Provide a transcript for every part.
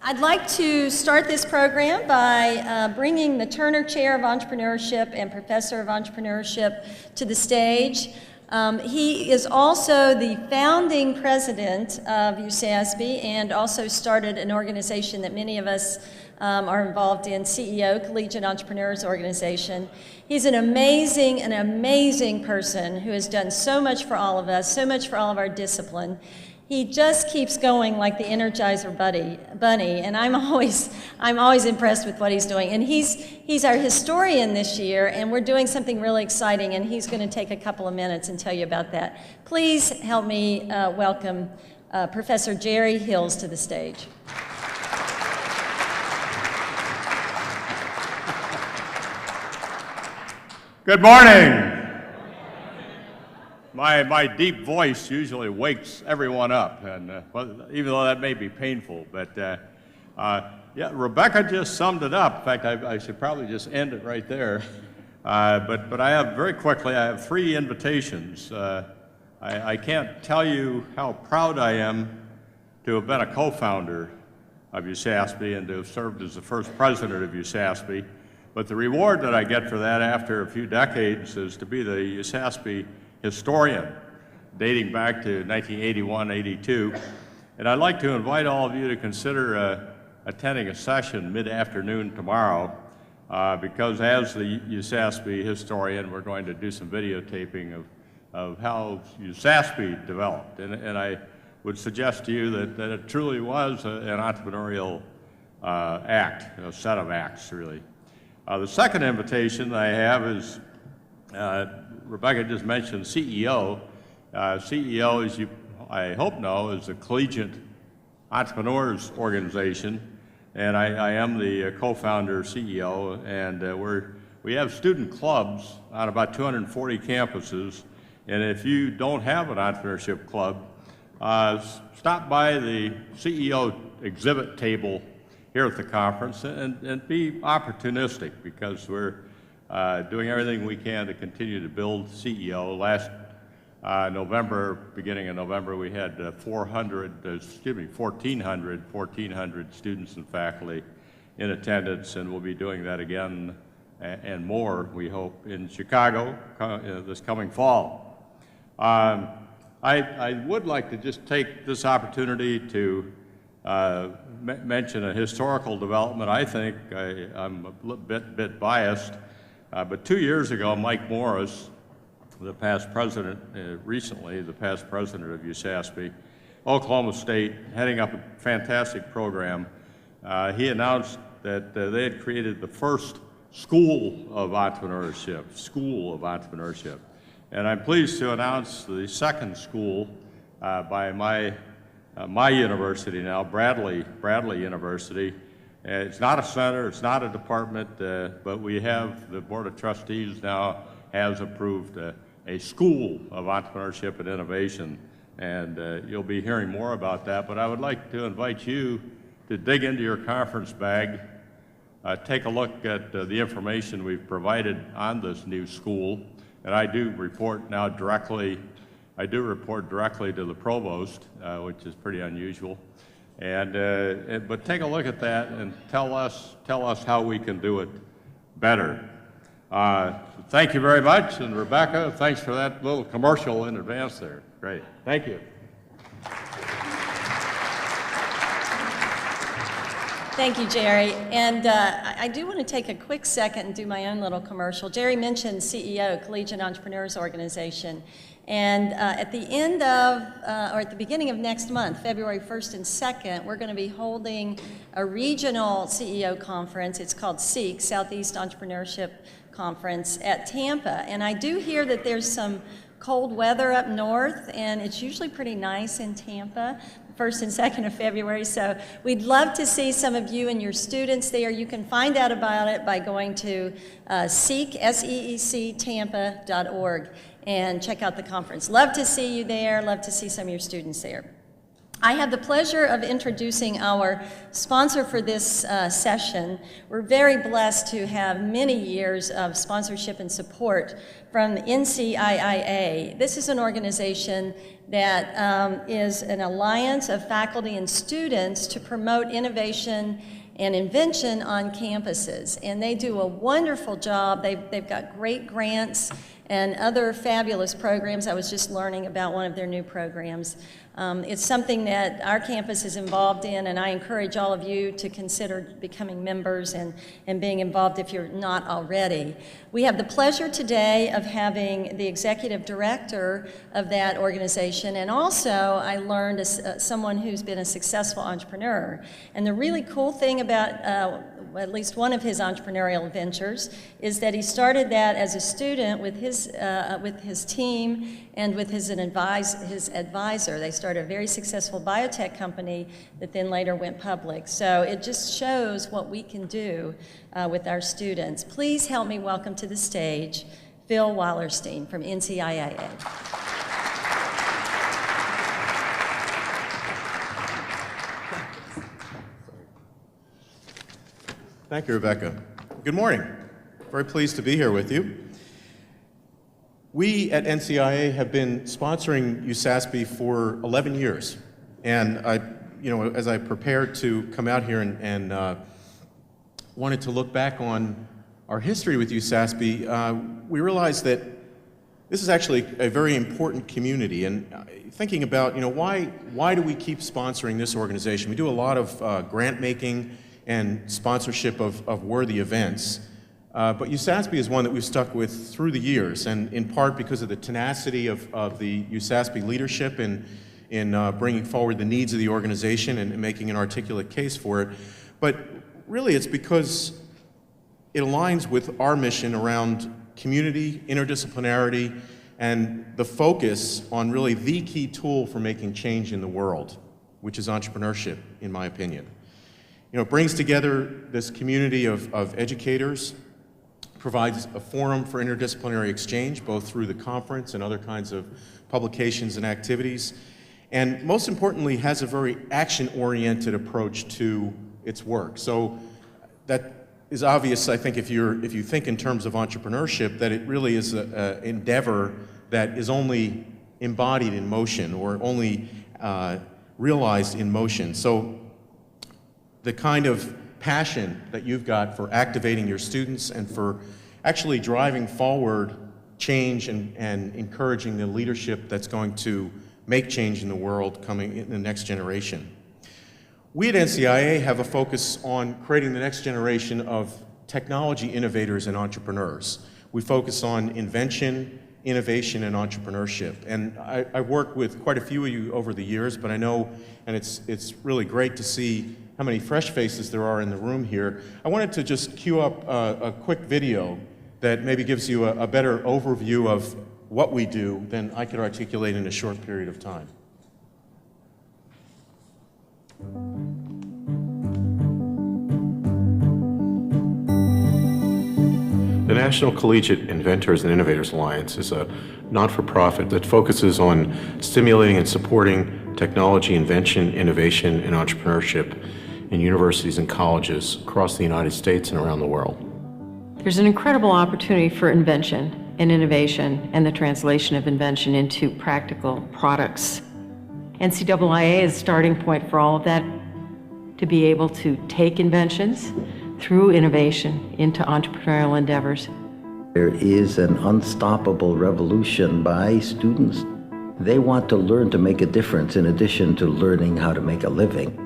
I'd like to start this program by bringing the Turner Chair of Entrepreneurship and Professor of Entrepreneurship to the stage. He is also the founding president of USASBE and also started an organization that many of us are involved in, CEO, Collegiate Entrepreneurs Organization. He's an amazing person who has done so much for all of us, so much for all of our discipline. He just keeps going like the Energizer Bunny, and I'm always impressed with what he's doing. And he's our historian this year, and we're doing something really exciting, and he's going to take a couple of minutes and tell you about that. Please help me welcome Professor Jerry Hills to the stage. Good morning. My deep voice usually wakes everyone up, and even though that may be painful, but yeah, Rebecca just summed it up. In fact, I should probably just end it right there. But I have three invitations. I can't tell you how proud I am to have been a co-founder of USASBE and to have served as the first president of USASBE. But the reward that I get for that after a few decades is to be the USASBE historian, dating back to 1981-82. And I'd like to invite all of you to consider attending a session mid-afternoon tomorrow, because as the USASBE historian, we're going to do some videotaping of how USASBE developed. And I would suggest to you that it truly was an entrepreneurial act, a set of acts, really. The second invitation I have is, Rebecca just mentioned CEO. CEO, as you I hope know, is a Collegiate Entrepreneurs Organization, and I am the co-founder CEO, and we have student clubs on about 240 campuses, and if you don't have an entrepreneurship club, stop by the CEO exhibit table here at the conference and be opportunistic, because we're doing everything we can to continue to build CEO. Last November, beginning of November, we had 1,400 students and faculty in attendance, and we'll be doing that again and more, we hope, in Chicago this coming fall. I would like to just take this opportunity to mention a historical development. I think I'm a bit biased, but 2 years ago, Mike Morris, the past president, recently the past president of USASBE, Oklahoma State, heading up a fantastic program, he announced that they had created the first school of entrepreneurship, And I'm pleased to announce the second school by my university now, Bradley University. It's not a center, it's not a department, but we have, the Board of Trustees now has approved a school of entrepreneurship and innovation, and you'll be hearing more about that. But I would like to invite you to dig into your conference bag, take a look at the information we've provided on this new school, and I do report directly to the provost, which is pretty unusual. But take a look at that and tell us how we can do it better. Thank you very much, and Rebecca, thanks for that little commercial in advance there. Great, thank you. Thank you, Jerry. And I do want to take a quick second and do my own little commercial. Jerry mentioned CEO, Collegiate Entrepreneurs Organization. And at the end of, or at the beginning of next month, February 1st and 2nd, we're going to be holding a regional CEO conference. It's called SEEK, Southeast Entrepreneurship Conference, at Tampa. And I do hear that there's some cold weather up north, and it's usually pretty nice in Tampa, 1st and 2nd of February. So we'd love to see some of you and your students there. You can find out about it by going to SEEK, S-E-E-C, Tampa.org, and check out the conference. Love to see you there, love to see some of your students there. I have the pleasure of introducing our sponsor for this session. We're very blessed to have many years of sponsorship and support from NCIIA. This is an organization that is an alliance of faculty and students to promote innovation and invention on campuses. And they do a wonderful job. They've got great grants and other fabulous programs. I was just learning about one of their new programs. It's something that our campus is involved in, and I encourage all of you to consider becoming members and being involved if you're not already. We have the pleasure today of having the executive director of that organization, and also I learned someone who's been a successful entrepreneur. And the really cool thing about at least one of his entrepreneurial ventures is that he started that as a student with his team and with his advisor. They started a very successful biotech company that then later went public. So it just shows what we can do with our students. Please help me welcome to the stage Phil Wallerstein from NCIAA. Thank you, Rebecca. Good morning. Very pleased to be here with you. We at NCIA have been sponsoring USASBE for 11 years. And as I prepared to come out here and wanted to look back on our history with USASBE, we realized that this is actually a very important community. And thinking about, why do we keep sponsoring this organization? We do a lot of grant making and sponsorship of worthy events. But USASBE is one that we've stuck with through the years, and in part because of the tenacity of the USASBE leadership in bringing forward the needs of the organization and making an articulate case for it. But really it's because it aligns with our mission around community, interdisciplinarity, and the focus on really the key tool for making change in the world, which is entrepreneurship, in my opinion. It brings together this community of educators, provides a forum for interdisciplinary exchange, both through the conference and other kinds of publications and activities, and most importantly, has a very action-oriented approach to its work. So that is obvious, I think, if you think in terms of entrepreneurship, that it really is an endeavor that is only embodied in motion or only realized in motion. So the kind of passion that you've got for activating your students and for actually driving forward change and encouraging the leadership that's going to make change in the world coming in the next generation. We at NCIA have a focus on creating the next generation of technology innovators and entrepreneurs. We focus on invention, innovation, and entrepreneurship. And I've worked with quite a few of you over the years, but I know, and it's really great to see how many fresh faces there are in the room here. I wanted to just cue up a quick video that maybe gives you a better overview of what we do than I could articulate in a short period of time. The National Collegiate Inventors and Innovators Alliance is a not-for-profit that focuses on stimulating and supporting technology, invention, innovation, and entrepreneurship in universities and colleges across the United States and around the world. There's an incredible opportunity for invention and innovation and the translation of invention into practical products. NCIA is a starting point for all of that, to be able to take inventions through innovation into entrepreneurial endeavors. There is an unstoppable revolution by students. They want to learn to make a difference in addition to learning how to make a living.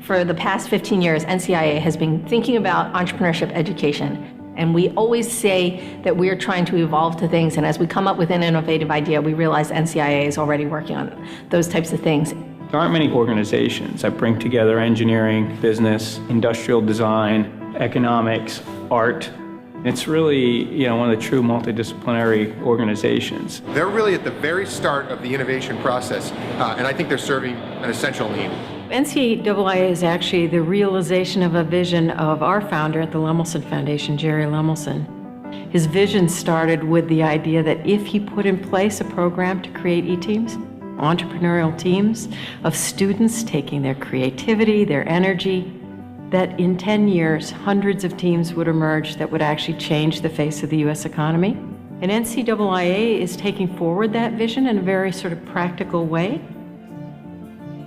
For the past 15 years, NCIA has been thinking about entrepreneurship education. And we always say that we're trying to evolve to things, and as we come up with an innovative idea, we realize NCIA is already working on those types of things. There aren't many organizations that bring together engineering, business, industrial design, economics, art. It's really, one of the true multidisciplinary organizations. They're really at the very start of the innovation process, and I think they're serving an essential need. NCIA is actually the realization of a vision of our founder at the Lemelson Foundation, Jerry Lemelson. His vision started with the idea that if he put in place a program to create e-teams, entrepreneurial teams of students taking their creativity, their energy, that in 10 years, hundreds of teams would emerge that would actually change the face of the U.S. economy And NCIA is taking forward that vision in a very sort of practical way.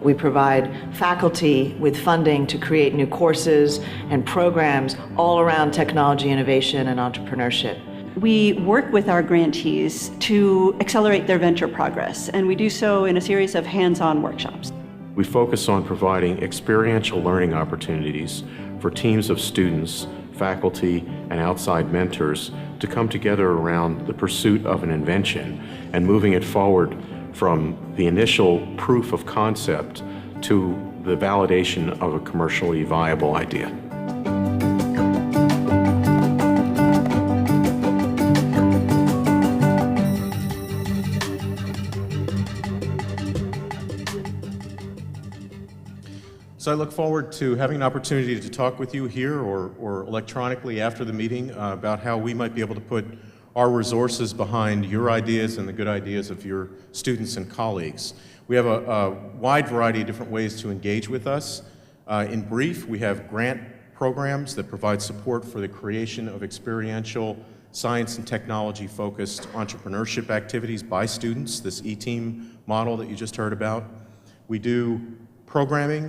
We provide faculty with funding to create new courses and programs all around technology innovation and entrepreneurship. We work with our grantees to accelerate their venture progress, and we do so in a series of hands-on workshops. We focus on providing experiential learning opportunities for teams of students, faculty, and outside mentors to come together around the pursuit of an invention and moving it forward from the initial proof of concept to the validation of a commercially viable idea. So I look forward to having an opportunity to talk with you here or electronically after the meeting about how we might be able to put our resources behind your ideas and the good ideas of your students and colleagues. We have a wide variety of different ways to engage with us. In brief, we have grant programs that provide support for the creation of experiential science and technology focused entrepreneurship activities by students, this E-Team model that you just heard about. We do programming.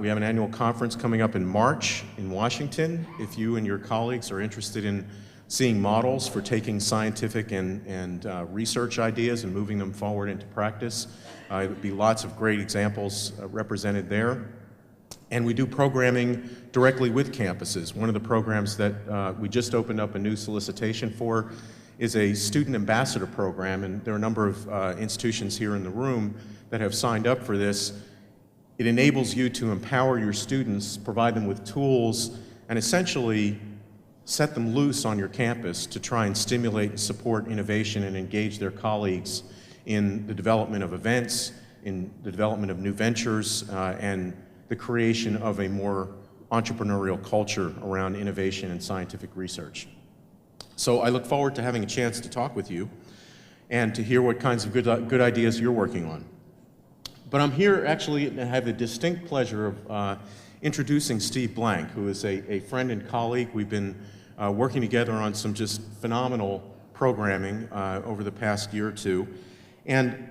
We have an annual conference coming up in March in Washington. If you and your colleagues are interested in seeing models for taking scientific and research ideas and moving them forward into practice, there would be lots of great examples represented there. And we do programming directly with campuses. One of the programs that we just opened up a new solicitation for is a student ambassador program, and there are a number of institutions here in the room that have signed up for this. It enables you to empower your students, provide them with tools, and essentially set them loose on your campus to try and stimulate and support innovation and engage their colleagues in the development of events, in the development of new ventures, and the creation of a more entrepreneurial culture around innovation and scientific research. So I look forward to having a chance to talk with you and to hear what kinds of good ideas you're working on. But I'm here actually to have the distinct pleasure of introducing Steve Blank, who is a friend and colleague. We've been working together on some just phenomenal programming over the past year or two. And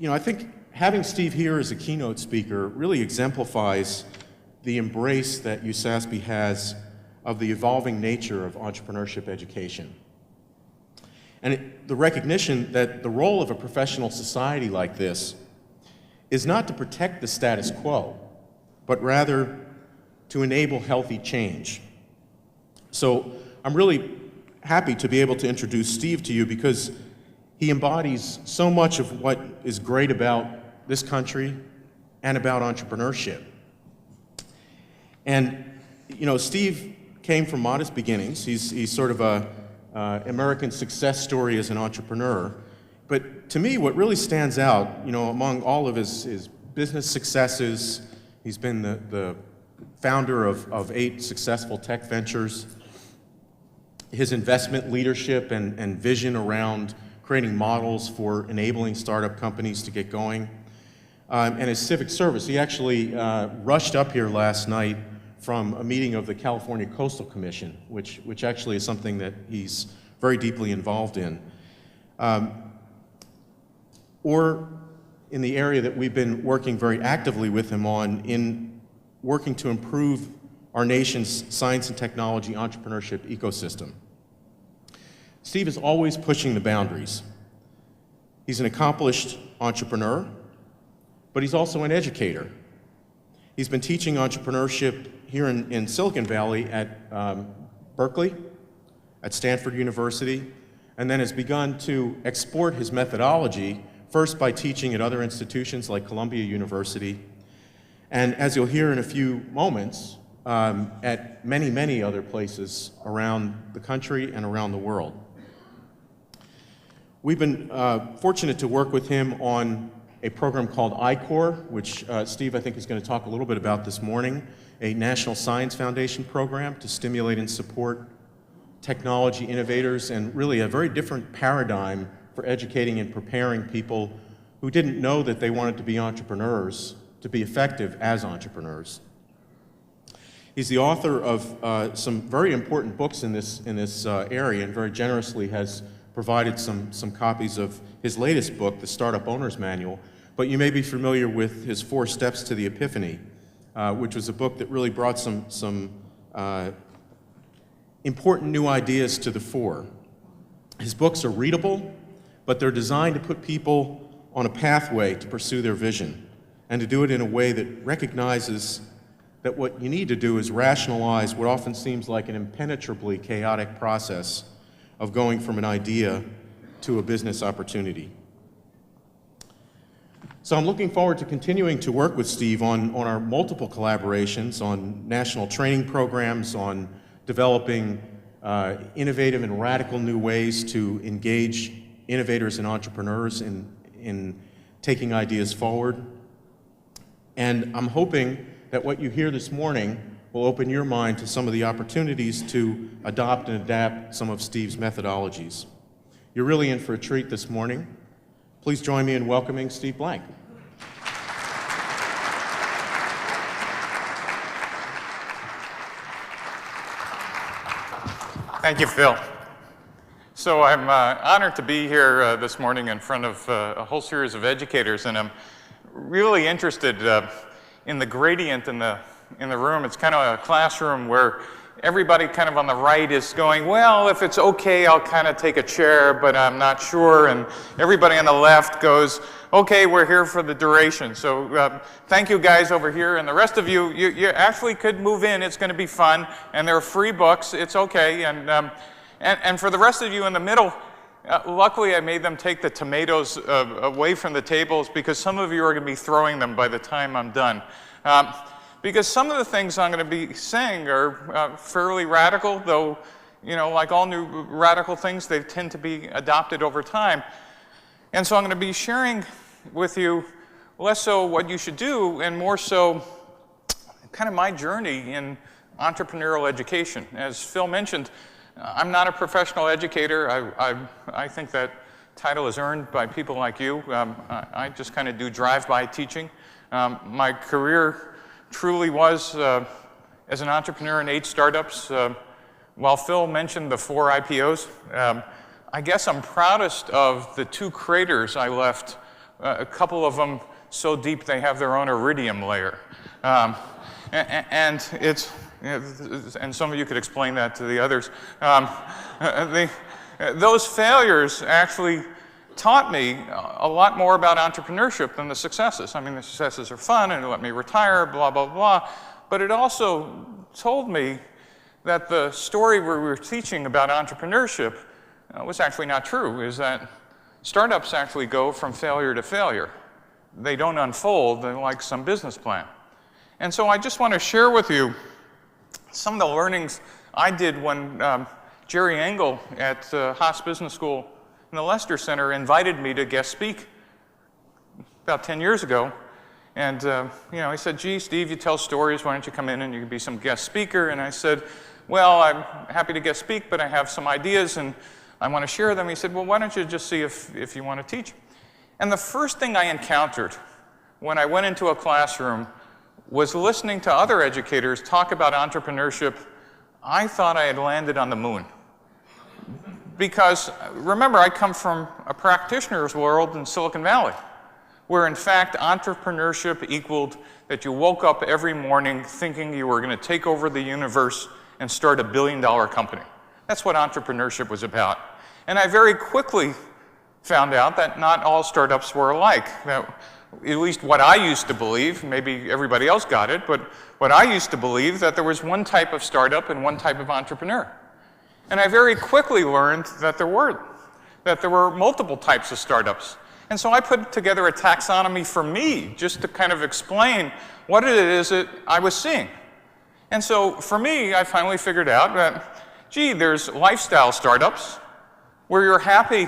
I think having Steve here as a keynote speaker really exemplifies the embrace that USASBE has of the evolving nature of entrepreneurship education. And the recognition that the role of a professional society like this is not to protect the status quo, but rather to enable healthy change. So I'm really happy to be able to introduce Steve to you because he embodies so much of what is great about this country and about entrepreneurship. And Steve came from modest beginnings. He's sort of a American success story as an entrepreneur. But to me, what really stands out, among all of his business successes, he's been the founder of 8 successful tech ventures. His investment leadership and vision around creating models for enabling startup companies to get going, and his civic service. He actually rushed up here last night from a meeting of the California Coastal Commission, which actually is something that he's very deeply involved in. Or in the area that we've been working very actively with him on in working to improve our nation's science and technology entrepreneurship ecosystem. Steve is always pushing the boundaries. He's an accomplished entrepreneur, but he's also an educator. He's been teaching entrepreneurship here in Silicon Valley at Berkeley, at Stanford University, and then has begun to export his methodology, first by teaching at other institutions like Columbia University, and as you'll hear in a few moments, at many, many other places around the country and around the world. We've been fortunate to work with him on a program called I-Corps, which Steve, I think, is going to talk a little bit about this morning, a National Science Foundation program to stimulate and support technology innovators, and really a very different paradigm for educating and preparing people who didn't know that they wanted to be entrepreneurs to be effective as entrepreneurs. He's the author of some very important books in this area, and very generously has provided some copies of his latest book, The Startup Owner's Manual, but you may be familiar with his 4 Steps to the Epiphany, which was a book that really brought some important new ideas to the fore. His books are readable, but they're designed to put people on a pathway to pursue their vision, and to do it in a way that recognizes that what you need to do is rationalize what often seems like an impenetrably chaotic process of going from an idea to a business opportunity. So I'm looking forward to continuing to work with Steve on our multiple collaborations, on national training programs, on developing innovative and radical new ways to engage innovators and entrepreneurs in taking ideas forward. And I'm hoping that what you hear this morning will open your mind to some of the opportunities to adopt and adapt some of Steve's methodologies. You're really in for a treat this morning. Please join me in welcoming Steve Blank. Thank you, Phil. So I'm honored to be here this morning in front of a whole series of educators, and I'm really interested in the gradient in the room. It's kind of a classroom where everybody kind of on the right is going, well, if it's okay, I'll kind of take a chair, but I'm not sure. And everybody on the left goes, okay, we're here for the duration. So thank you guys over here. And the rest of you, you actually could move in. It's going to be fun. And there are free books. It's okay. And for the rest of you in the middle, luckily I made them take the tomatoes away from the tables, because some of you are going to be throwing them by the time I'm done. Because some of the things I'm going to be saying are fairly radical, though, you know, like all new radical things, they tend to be adopted over time. And so I'm going to be sharing with you less so what you should do and more so kind of my journey in entrepreneurial education. As Phil mentioned, I'm not a professional educator. I think that title is earned by people like you. I just kind of do drive-by teaching. My career truly was as an entrepreneur in 8 startups. While Phil mentioned the 4 IPOs, I guess I'm proudest of the 2 craters I left, a couple of them so deep they have their own iridium layer. And some of you could explain that to the others. Those failures actually taught me a lot more about entrepreneurship than the successes. I mean, the successes are fun and it let me retire, blah, blah, blah. But it also told me that the story we were teaching about entrepreneurship was actually not true, is that startups actually go from failure to failure. They don't unfold like some business plan. And so I just want to share with you some of the learnings I did when Jerry Engel at Haas Business School in the Lester Center invited me to guest speak about 10 years ago. And you know, he said, gee, Steve, you tell stories, why don't you come in and you can be some guest speaker? And I said, well, I'm happy to guest speak, but I have some ideas and I want to share them. He said, well, why don't you just see if you want to teach? And the first thing I encountered when I went into a classroom was listening to other educators talk about entrepreneurship. I thought I had landed on the moon. Because remember, I come from a practitioner's world in Silicon Valley, where in fact entrepreneurship equaled that you woke up every morning thinking you were going to take over the universe and start $1 billion company. That's what entrepreneurship was about. And I very quickly found out that not all startups were alike. Now, at least what I used to believe, maybe everybody else got it, but what I used to believe that there was one type of startup and one type of entrepreneur. And I very quickly learned that there were multiple types of startups. And so I put together a taxonomy for me just to kind of explain what it is that I was seeing. And so for me, I finally figured out that, gee, there's lifestyle startups where you're happy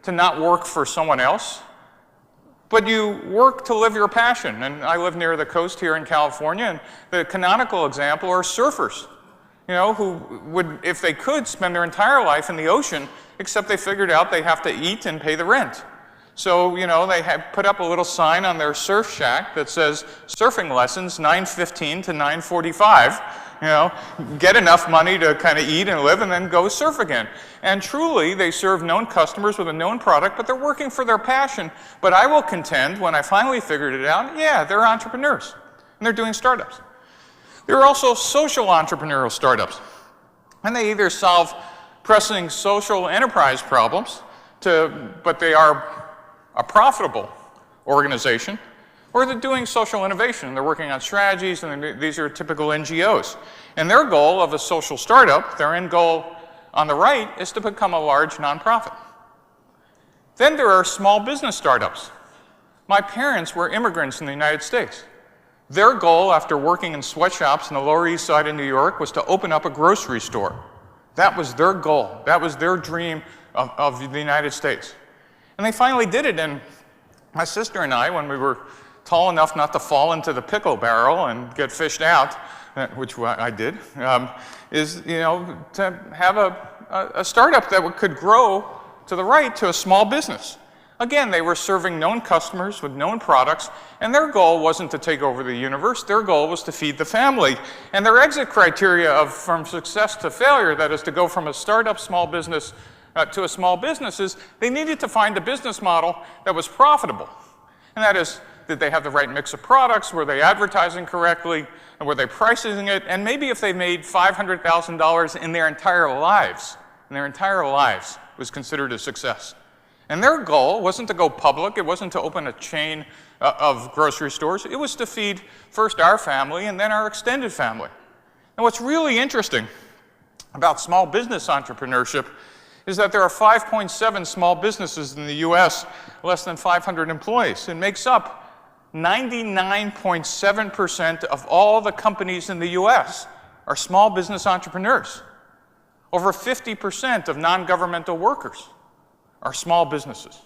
to not work for someone else, but you work to live your passion. And I live near the coast here in California, and the canonical example are surfers, you know, who would, if they could, spend their entire life in the ocean, except they figured out they have to eat and pay the rent. So, you know, they have put up a little sign on their surf shack that says, surfing lessons 9:15 to 9:45. You know, get enough money to kind of eat and live and then go surf again. And truly, they serve known customers with a known product, but they're working for their passion. But I will contend, when I finally figured it out, yeah, they're entrepreneurs, and they're doing startups. There are also social entrepreneurial startups, and they either solve pressing social enterprise problems, but they are a profitable organization, or they're doing social innovation. They're working on strategies, and these are typical NGOs. And their goal of a social startup, their end goal on the right, is to become a large nonprofit. Then there are small business startups. My parents were immigrants in the United States. Their goal, after working in sweatshops in the Lower East Side of New York, was to open up a grocery store. That was their goal. That was their dream of the United States. And they finally did it, and my sister and I, when we were tall enough not to fall into the pickle barrel and get fished out, which I did, is, you know, to have a startup that could grow to the right to a small business. Again, they were serving known customers with known products, and their goal wasn't to take over the universe. Their goal was to feed the family. And their exit criteria from success to failure, that is to go from a startup small business to a small business, is they needed to find a business model that was profitable. And that is, did they have the right mix of products? Were they advertising correctly? And were they pricing it? And maybe if they made $500,000 in their entire lives, was considered a success. And their goal wasn't to go public. It wasn't to open a chain of grocery stores. It was to feed first our family and then our extended family. And what's really interesting about small business entrepreneurship is that there are 5.7 small businesses in the US, less than 500 employees. It makes up 99.7% of all the companies in the US are small business entrepreneurs. Over 50% of non-governmental workers are small businesses.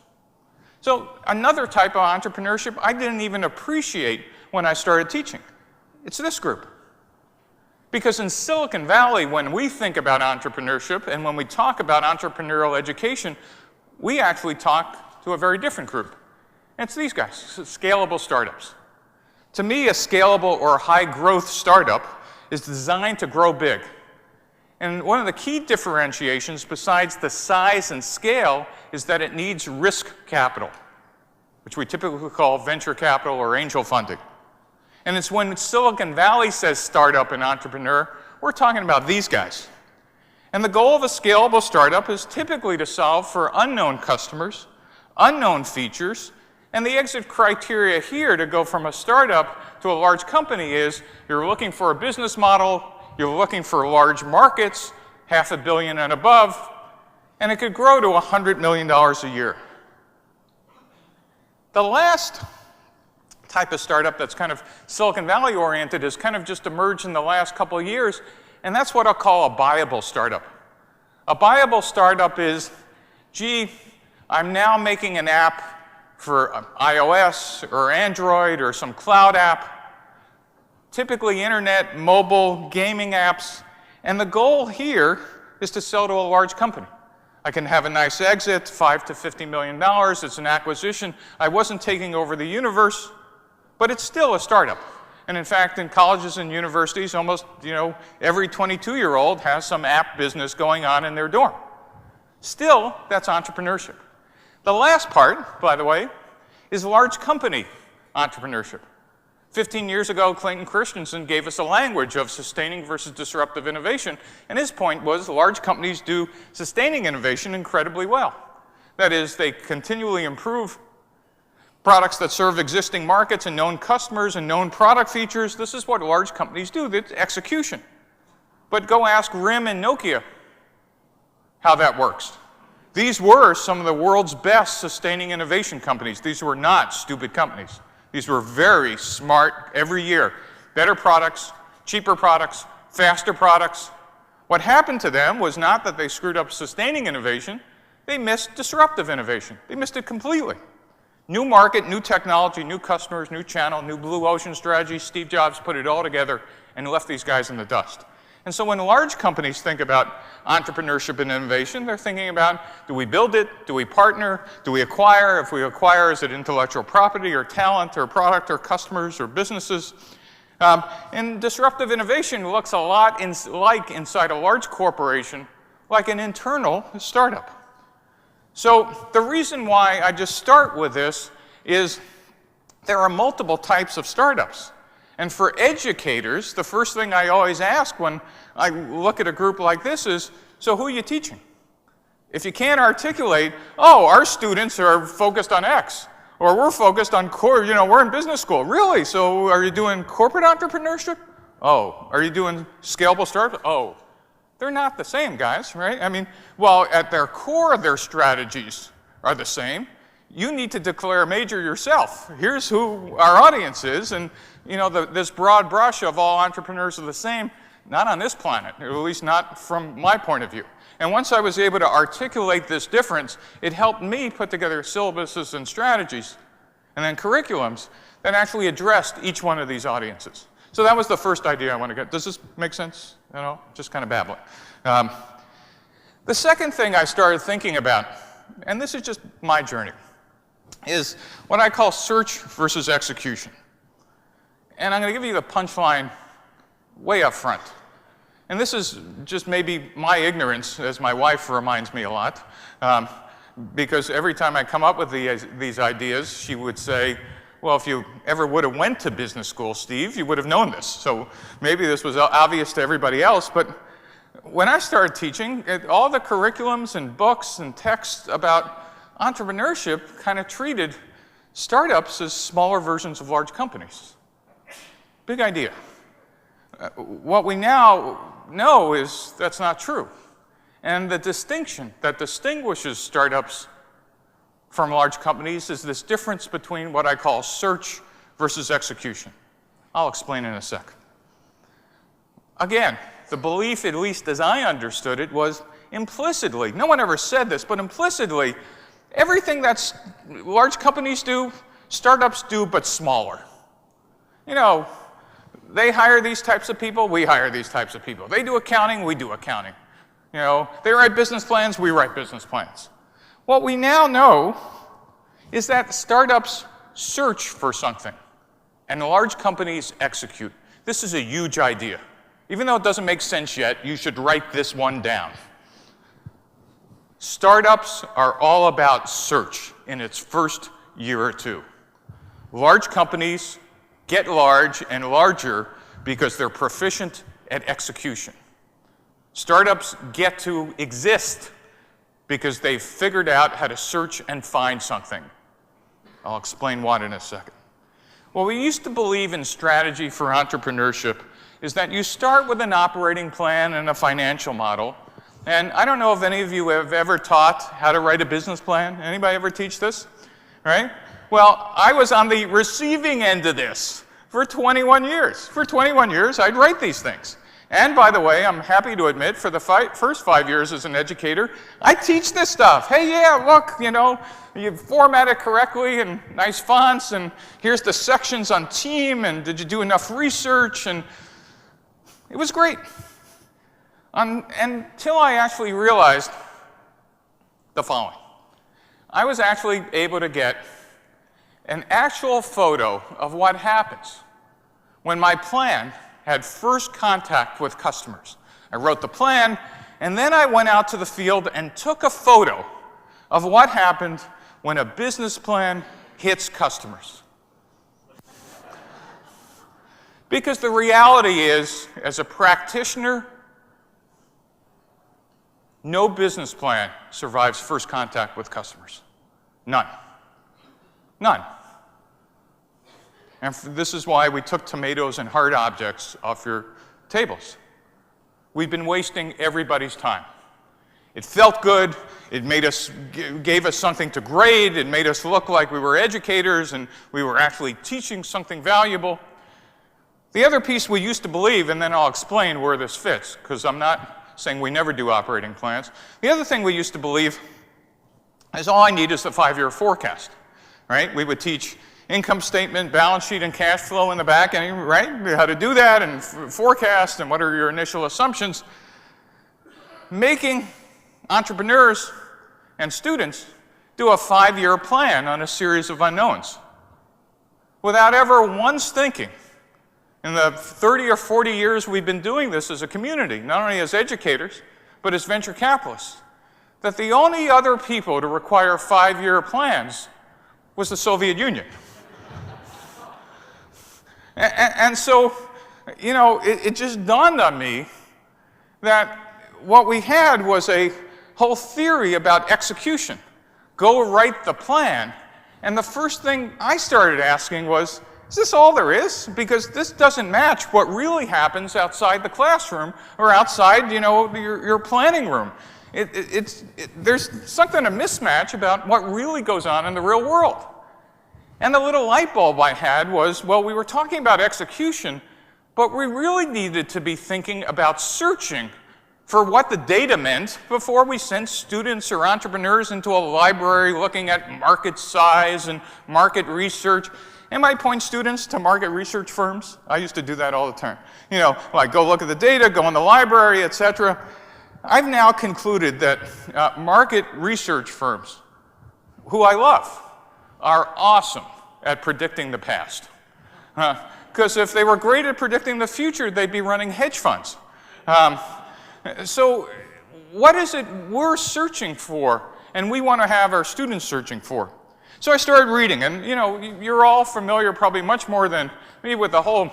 So another type of entrepreneurship I didn't even appreciate when I started teaching. It's this group. Because in Silicon Valley, when we think about entrepreneurship and when we talk about entrepreneurial education, we actually talk to a very different group. And it's these guys, scalable startups. To me, a scalable or high-growth startup is designed to grow big. And one of the key differentiations, besides the size and scale, is that it needs risk capital, which we typically call venture capital or angel funding. And it's when Silicon Valley says startup and entrepreneur, we're talking about these guys. And the goal of a scalable startup is typically to solve for unknown customers, unknown features, and the exit criteria here to go from a startup to a large company is you're looking for a business model, you're looking for large markets, $500 million and above, and it could grow to $100 million a year. The last type of startup that's kind of Silicon Valley oriented has kind of just emerged in the last couple of years, and that's what I'll call a buyable startup. A buyable startup is, gee, I'm now making an app for iOS or Android or some cloud app, typically internet, mobile, gaming apps, and the goal here is to sell to a large company. I can have a nice exit, $5 to $50 million, it's an acquisition. I wasn't taking over the universe, but it's still a startup. And in fact, in colleges and universities, almost, every 22-year-old has some app business going on in their dorm. Still, that's entrepreneurship. The last part, by the way, is large company entrepreneurship. 15 years ago, Clayton Christensen gave us a language of sustaining versus disruptive innovation, and his point was large companies do sustaining innovation incredibly well. That is, they continually improve products that serve existing markets and known customers and known product features. This is what large companies do, it's execution. But go ask RIM and Nokia how that works. These were some of the world's best sustaining innovation companies. These were not stupid companies. These were very smart every year. Better products, cheaper products, faster products. What happened to them was not that they screwed up sustaining innovation, they missed disruptive innovation. They missed it completely. New market, new technology, new customers, new channel, new blue ocean strategy. Steve Jobs put it all together and left these guys in the dust. And so when large companies think about entrepreneurship and innovation, they're thinking about, do we build it? Do we partner? Do we acquire? If we acquire, is it intellectual property or talent or product or customers or businesses? And disruptive innovation looks a lot like inside a large corporation, like an internal startup. So the reason why I just start with this is there are multiple types of startups. And for educators, the first thing I always ask when I look at a group like this is, so who are you teaching? If you can't articulate, oh, our students are focused on X, or we're focused on core, we're in business school. Really? So are you doing corporate entrepreneurship? Oh. Are you doing scalable startups? Oh. They're not the same, guys, right? I mean, well, at their core, their strategies are the same. You need to declare a major yourself. Here's who our audience is, and this broad brush of all entrepreneurs are the same, not on this planet, or at least not from my point of view. And once I was able to articulate this difference, it helped me put together syllabuses and strategies, and then curriculums that actually addressed each one of these audiences. So that was the first idea I want to get. Does this make sense? Just kind of babbling. The second thing I started thinking about, and this is just my journey, is what I call search versus execution. And I'm going to give you the punchline way up front. And this is just maybe my ignorance, as my wife reminds me a lot, because every time I come up with these ideas, she would say, well, if you ever would have went to business school, Steve, you would have known this. So maybe this was obvious to everybody else, but when I started teaching, all the curriculums and books and texts about entrepreneurship kind of treated startups as smaller versions of large companies. Big idea. What we now know is that's not true. And the distinction that distinguishes startups from large companies is this difference between what I call search versus execution. I'll explain in a sec. Again, the belief, at least as I understood it, was implicitly, no one ever said this, but implicitly, everything that large companies do, startups do, but smaller. They hire these types of people, we hire these types of people. They do accounting, we do accounting. They write business plans, we write business plans. What we now know is that startups search for something, and large companies execute. This is a huge idea. Even though it doesn't make sense yet, you should write this one down. Startups are all about search in its first year or two. Large companies get large and larger because they're proficient at execution. Startups get to exist because they've figured out how to search and find something. I'll explain what in a second. What we used to believe in strategy for entrepreneurship is that you start with an operating plan and a financial model. And I don't know if any of you have ever taught how to write a business plan. Anybody ever teach this? Right? Well, I was on the receiving end of this for 21 years. For 21 years, I'd write these things. And by the way, I'm happy to admit, for the first 5 years as an educator, I teach this stuff. Hey, yeah, look, you format it correctly and nice fonts, and here's the sections on team, and did you do enough research? And it was great. Until I actually realized the following. I was actually able to get an actual photo of what happens when my plan had first contact with customers. I wrote the plan, and then I went out to the field and took a photo of what happened when a business plan hits customers. Because the reality is, as a practitioner, no business plan survives first contact with customers. None. None. And this is why we took tomatoes and hard objects off your tables. We've been wasting everybody's time. It felt good. It gave us something to grade. It made us look like we were educators and we were actually teaching something valuable. The other piece we used to believe, and then I'll explain where this fits, because I'm not saying we never do operating plans. The other thing we used to believe is all I need is a 5-year forecast, right? We would teach income statement, balance sheet, and cash flow in the back end, right? How to do that and forecast and what are your initial assumptions. Making entrepreneurs and students do a 5-year plan on a series of unknowns without ever once thinking, in the 30 or 40 years we've been doing this as a community, not only as educators, but as venture capitalists, that the only other people to require 5-year plans was the Soviet Union. And so, you know, it just dawned on me that what we had was a whole theory about execution. Go write the plan. And the first thing I started asking was, is this all there is? Because this doesn't match what really happens outside the classroom or outside, you know, your planning room. There's something a mismatch about what really goes on in the real world. And the little light bulb I had was, well, we were talking about execution, but we really needed to be thinking about searching for what the data meant before we sent students or entrepreneurs into a library looking at market size and market research. And I point students to market research firms. I used to do that all the time. You know, like go look at the data, go in the library, etc. I've now concluded that market research firms, who I love, are awesome at predicting the past. Because if they were great at predicting the future, they'd be running hedge funds. So what is it we're searching for and we want to have our students searching for? So I started reading, and you know, you're all familiar probably much more than me with the whole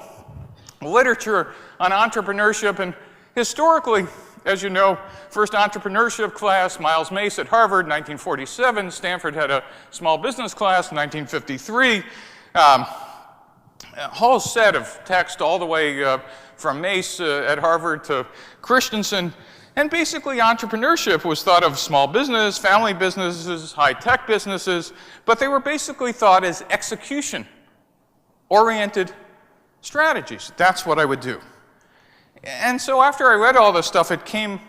literature on entrepreneurship. And historically, as you know, first entrepreneurship class, Miles Mace at Harvard, 1947. Stanford had a small business class, 1953. A whole set of text all the way from Mace at Harvard to Christensen. And basically, entrepreneurship was thought of small business, family businesses, high-tech businesses, but they were basically thought as execution-oriented strategies. That's what I would do. And so after I read all this stuff, it came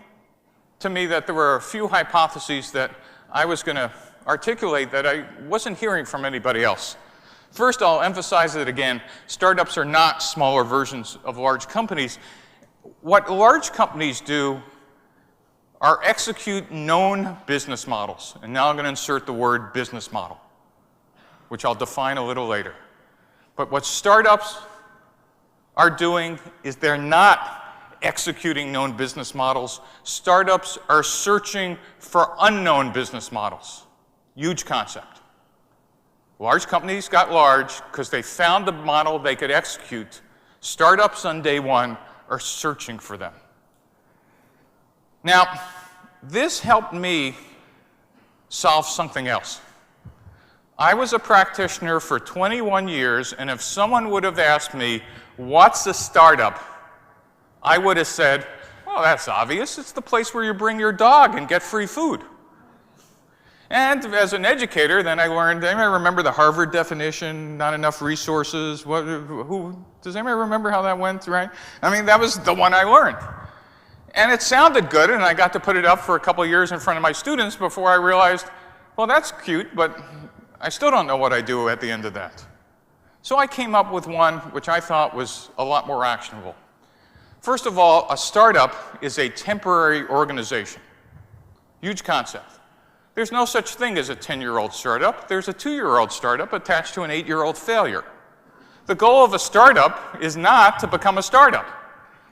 to me that there were a few hypotheses that I was going to articulate that I wasn't hearing from anybody else. First, I'll emphasize it again. Startups are not smaller versions of large companies. What large companies do are execute known business models. And now I'm going to insert the word business model, which I'll define a little later. But what startups are doing is they're not executing known business models. Startups are searching for unknown business models. Huge concept. Large companies got large because they found the model they could execute. Startups on day one are searching for them. Now, this helped me solve something else. I was a practitioner for 21 years, and if someone would have asked me, what's a startup? I would have said, well, that's obvious. It's the place where you bring your dog and get free food. And as an educator, then I learned, does anybody remember the Harvard definition, not enough resources? Does anybody remember how that went, right? I mean, that was the one I learned. And it sounded good, and I got to put it up for a couple of years in front of my students before I realized, well, that's cute, but I still don't know what I do at the end of that. So I came up with one which I thought was a lot more actionable. First of all, a startup is a temporary organization. Huge concept. There's no such thing as a 10-year-old startup. There's a 2-year-old startup attached to an 8-year-old failure. The goal of a startup is not to become a startup,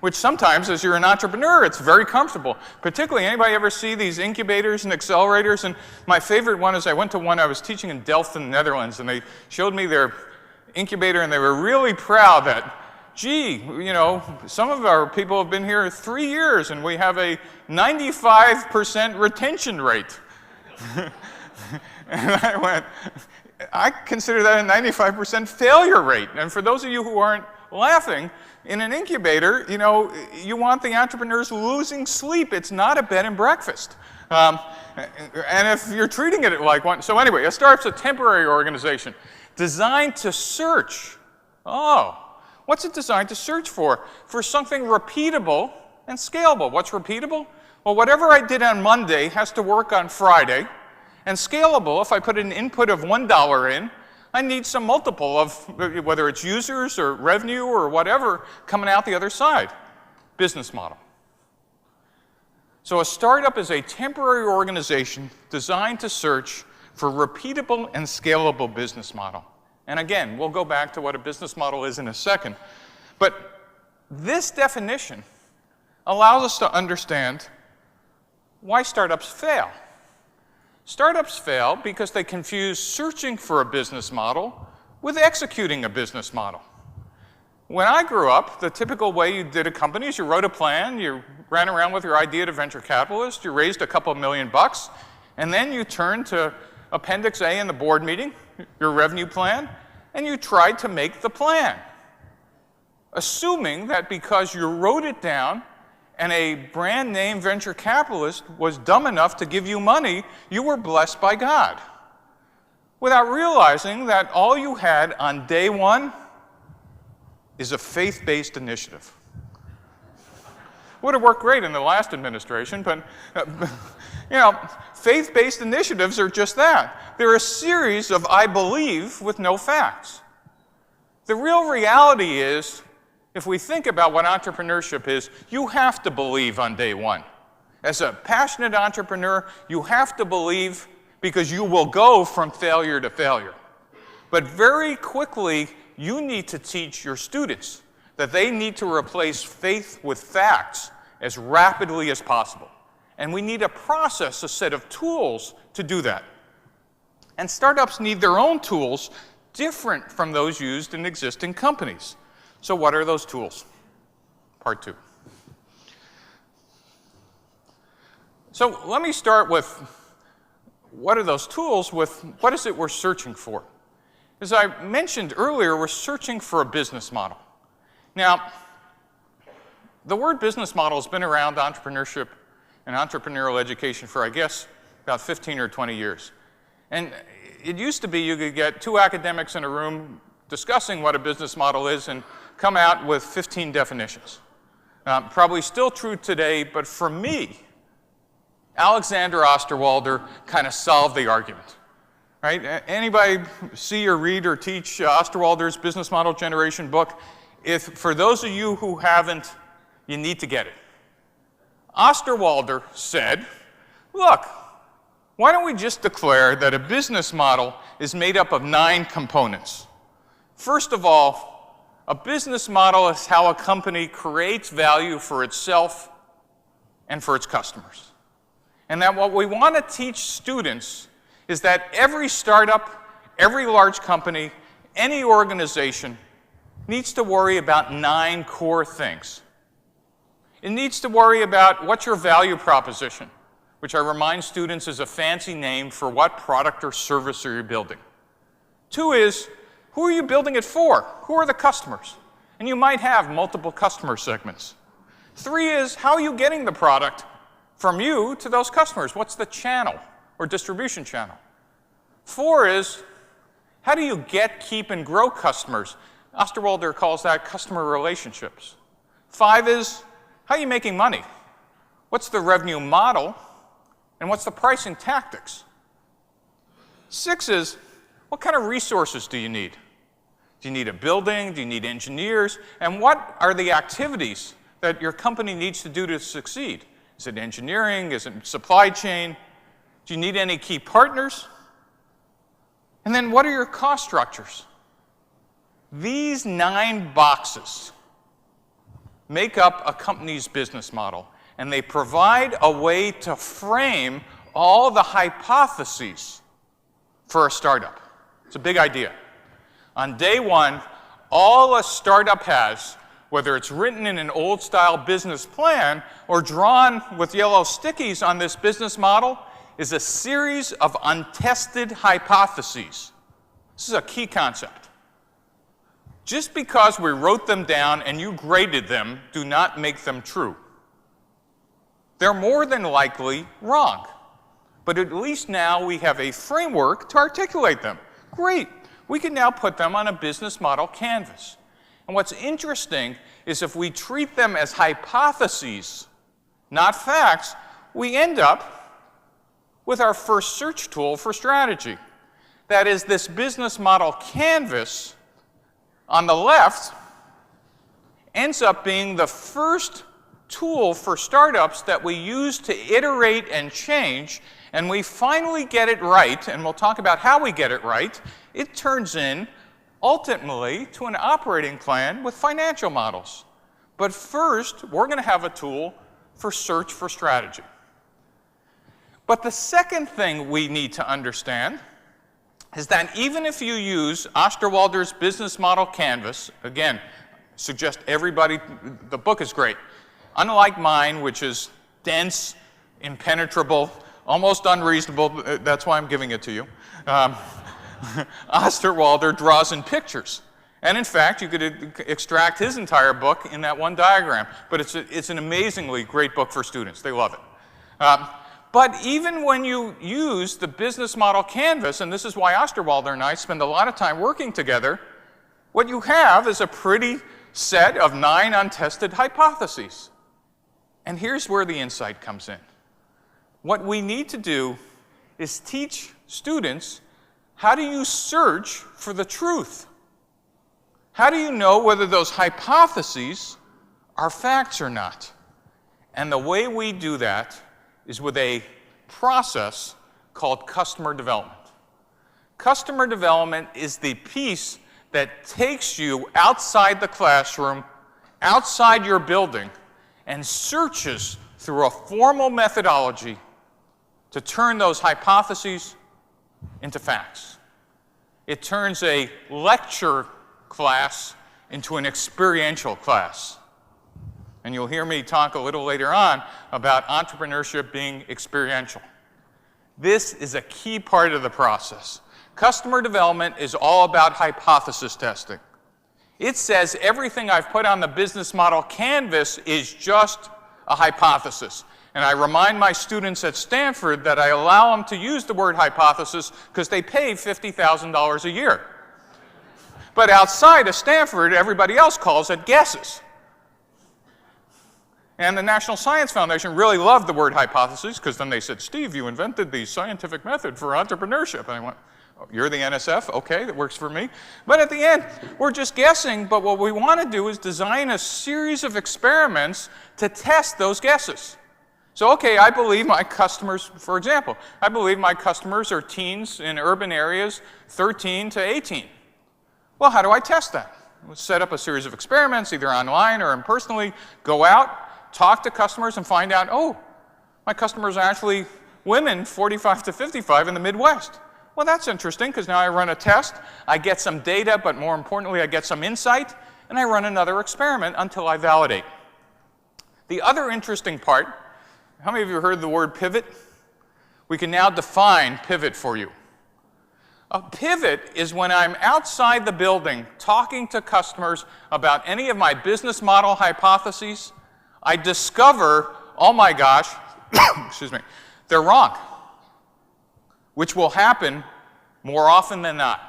which sometimes, as you're an entrepreneur, it's very comfortable. Particularly, anybody ever see these incubators and accelerators? And my favorite one is I went to one, I was teaching in Delft in the Netherlands, and they showed me their incubator, and they were really proud that, gee, you know, some of our people have been here 3 years, and we have a 95% retention rate. And I went, I consider that a 95% failure rate. And for those of you who aren't laughing, in an incubator, you know, you want the entrepreneurs losing sleep. It's not a bed and breakfast. And if you're treating it like one, so anyway, a startup's a temporary organization designed to search. Oh, what's it designed to search for? For something repeatable and scalable. What's repeatable? Well, whatever I did on Monday has to work on Friday. And scalable, if I put an input of $1 in, I need some multiple of, whether it's users or revenue or whatever, coming out the other side. Business model. So a startup is a temporary organization designed to search for repeatable and scalable business model. And again, we'll go back to what a business model is in a second. But this definition allows us to understand why startups fail. Startups fail because they confuse searching for a business model with executing a business model. When I grew up, the typical way you did a company is you wrote a plan, you ran around with your idea to venture capitalists, you raised a couple $1,000,000, and then you turned to Appendix A in the board meeting, your revenue plan, and you tried to make the plan, assuming that because you wrote it down and a brand name venture capitalist was dumb enough to give you money, you were blessed by God, without realizing that all you had on day one is a faith-based initiative. Would have worked great in the last administration, but faith-based initiatives are just that. They're a series of I believe with no facts. The real reality is, if we think about what entrepreneurship is, you have to believe on day one. As a passionate entrepreneur, you have to believe because you will go from failure to failure. But very quickly, you need to teach your students that they need to replace faith with facts as rapidly as possible. And we need a process, a set of tools to do that. And startups need their own tools different from those used in existing companies. So what are those tools? Part two. So let me start with what are those tools with what is it we're searching for? As I mentioned earlier, we're searching for a business model. Now, the word business model has been around entrepreneurship and entrepreneurial education for, I guess, about 15 or 20 years. And it used to be you could get two academics in a room discussing what a business model is and come out with 15 definitions. Probably still true today, but for me, Alexander Osterwalder kind of solved the argument. Right? Anybody see or read or teach Osterwalder's Business Model Generation book? For those of you who haven't, you need to get it. Osterwalder said, look, why don't we just declare that a business model is made up of 9 components? First of all, a business model is how a company creates value for itself and for its customers. And that what we want to teach students is that every startup, every large company, any organization needs to worry about 9 core things. It needs to worry about what's your value proposition, which I remind students is a fancy name for what product or service are you building. 2 is, who are you building it for? Who are the customers? And you might have multiple customer segments. 3 is, how are you getting the product from you to those customers? What's the channel or distribution channel? 4 is, how do you get, keep, and grow customers? Osterwalder calls that customer relationships. 5 is, how are you making money? What's the revenue model? And what's the pricing tactics? 6 is, what kind of resources do you need? Do you need a building? Do you need engineers? And what are the activities that your company needs to do to succeed? Is it engineering? Is it supply chain? Do you need any key partners? And then what are your cost structures? These 9 boxes make up a company's business model, and they provide a way to frame all the hypotheses for a startup. It's a big idea. On day one, all a startup has, whether it's written in an old-style business plan or drawn with yellow stickies on this business model, is a series of untested hypotheses. This is a key concept. Just because we wrote them down and you graded them do not make them true. They're more than likely wrong. But at least now we have a framework to articulate them. Great. We can now put them on a business model canvas. And what's interesting is if we treat them as hypotheses, not facts, we end up with our first search tool for strategy. That is, this business model canvas on the left ends up being the first tool for startups that we use to iterate and change, and we finally get it right, and we'll talk about how we get it right. It turns in, ultimately, to an operating plan with financial models. But first, we're going to have a tool for search for strategy. But the second thing we need to understand is that even if you use Osterwalder's business model canvas, again, suggest everybody, the book is great. Unlike mine, which is dense, impenetrable, almost unreasonable, that's why I'm giving it to you, Osterwalder draws in pictures. And in fact, you could extract his entire book in that one diagram. But it's an amazingly great book for students. They love it. But even when you use the business model canvas, and this is why Osterwalder and I spend a lot of time working together, what you have is a pretty set of 9 untested hypotheses. And here's where the insight comes in. What we need to do is teach students, how do you search for the truth? How do you know whether those hypotheses are facts or not? And the way we do that is with a process called customer development. Customer development is the piece that takes you outside the classroom, outside your building, and searches through a formal methodology to turn those hypotheses into facts. It turns a lecture class into an experiential class. And you'll hear me talk a little later on about entrepreneurship being experiential. This is a key part of the process. Customer development is all about hypothesis testing. It says everything I've put on the business model canvas is just a hypothesis. And I remind my students at Stanford that I allow them to use the word hypothesis because they pay $50,000 a year. But outside of Stanford, everybody else calls it guesses. And the National Science Foundation really loved the word hypothesis because then they said, Steve, you invented the scientific method for entrepreneurship. And I went, oh, you're the NSF? Okay, that works for me. But at the end, we're just guessing, but what we want to do is design a series of experiments to test those guesses. So, okay, I believe my customers, for example, I believe my customers are teens in urban areas 13 to 18. Well, how do I test that? We'll set up a series of experiments, either online or impersonally, go out, talk to customers and find out, oh, my customers are actually women 45 to 55 in the Midwest. Well, that's interesting because now I run a test, I get some data, but more importantly, I get some insight, and I run another experiment until I validate. The other interesting part, how many of you heard the word pivot? We can now define pivot for you. A pivot is when I'm outside the building talking to customers about any of my business model hypotheses, I discover, oh my gosh, excuse me, they're wrong, which will happen more often than not.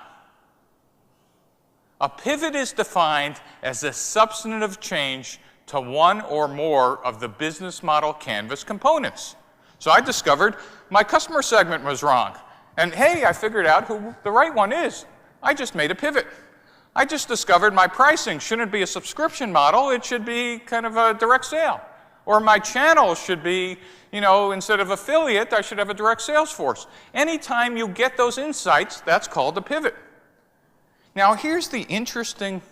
A pivot is defined as a substantive change to one or more of the business model canvas components. So I discovered my customer segment was wrong. And hey, I figured out who the right one is. I just made a pivot. I just discovered my pricing shouldn't be a subscription model, it should be kind of a direct sale. Or my channel should be, instead of affiliate, I should have a direct sales force. Anytime you get those insights, that's called a pivot. Now, here's the interesting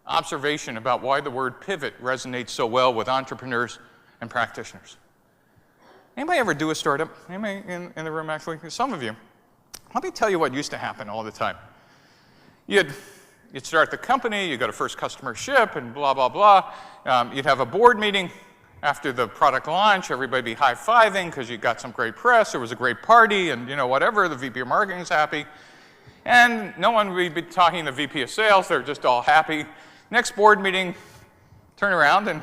observation about why the word pivot resonates so well with entrepreneurs and practitioners. Anybody ever do a startup? Anybody in the room, actually? Some of you. Let me tell you what used to happen all the time. You'd start the company, you go to first customer ship, and blah, blah, blah. You'd have a board meeting after the product launch. Everybody be high-fiving because you got some great press. There was a great party, and whatever. The VP of marketing's happy. And no one would be talking to the VP of sales. They're just all happy. Next board meeting, turn around, and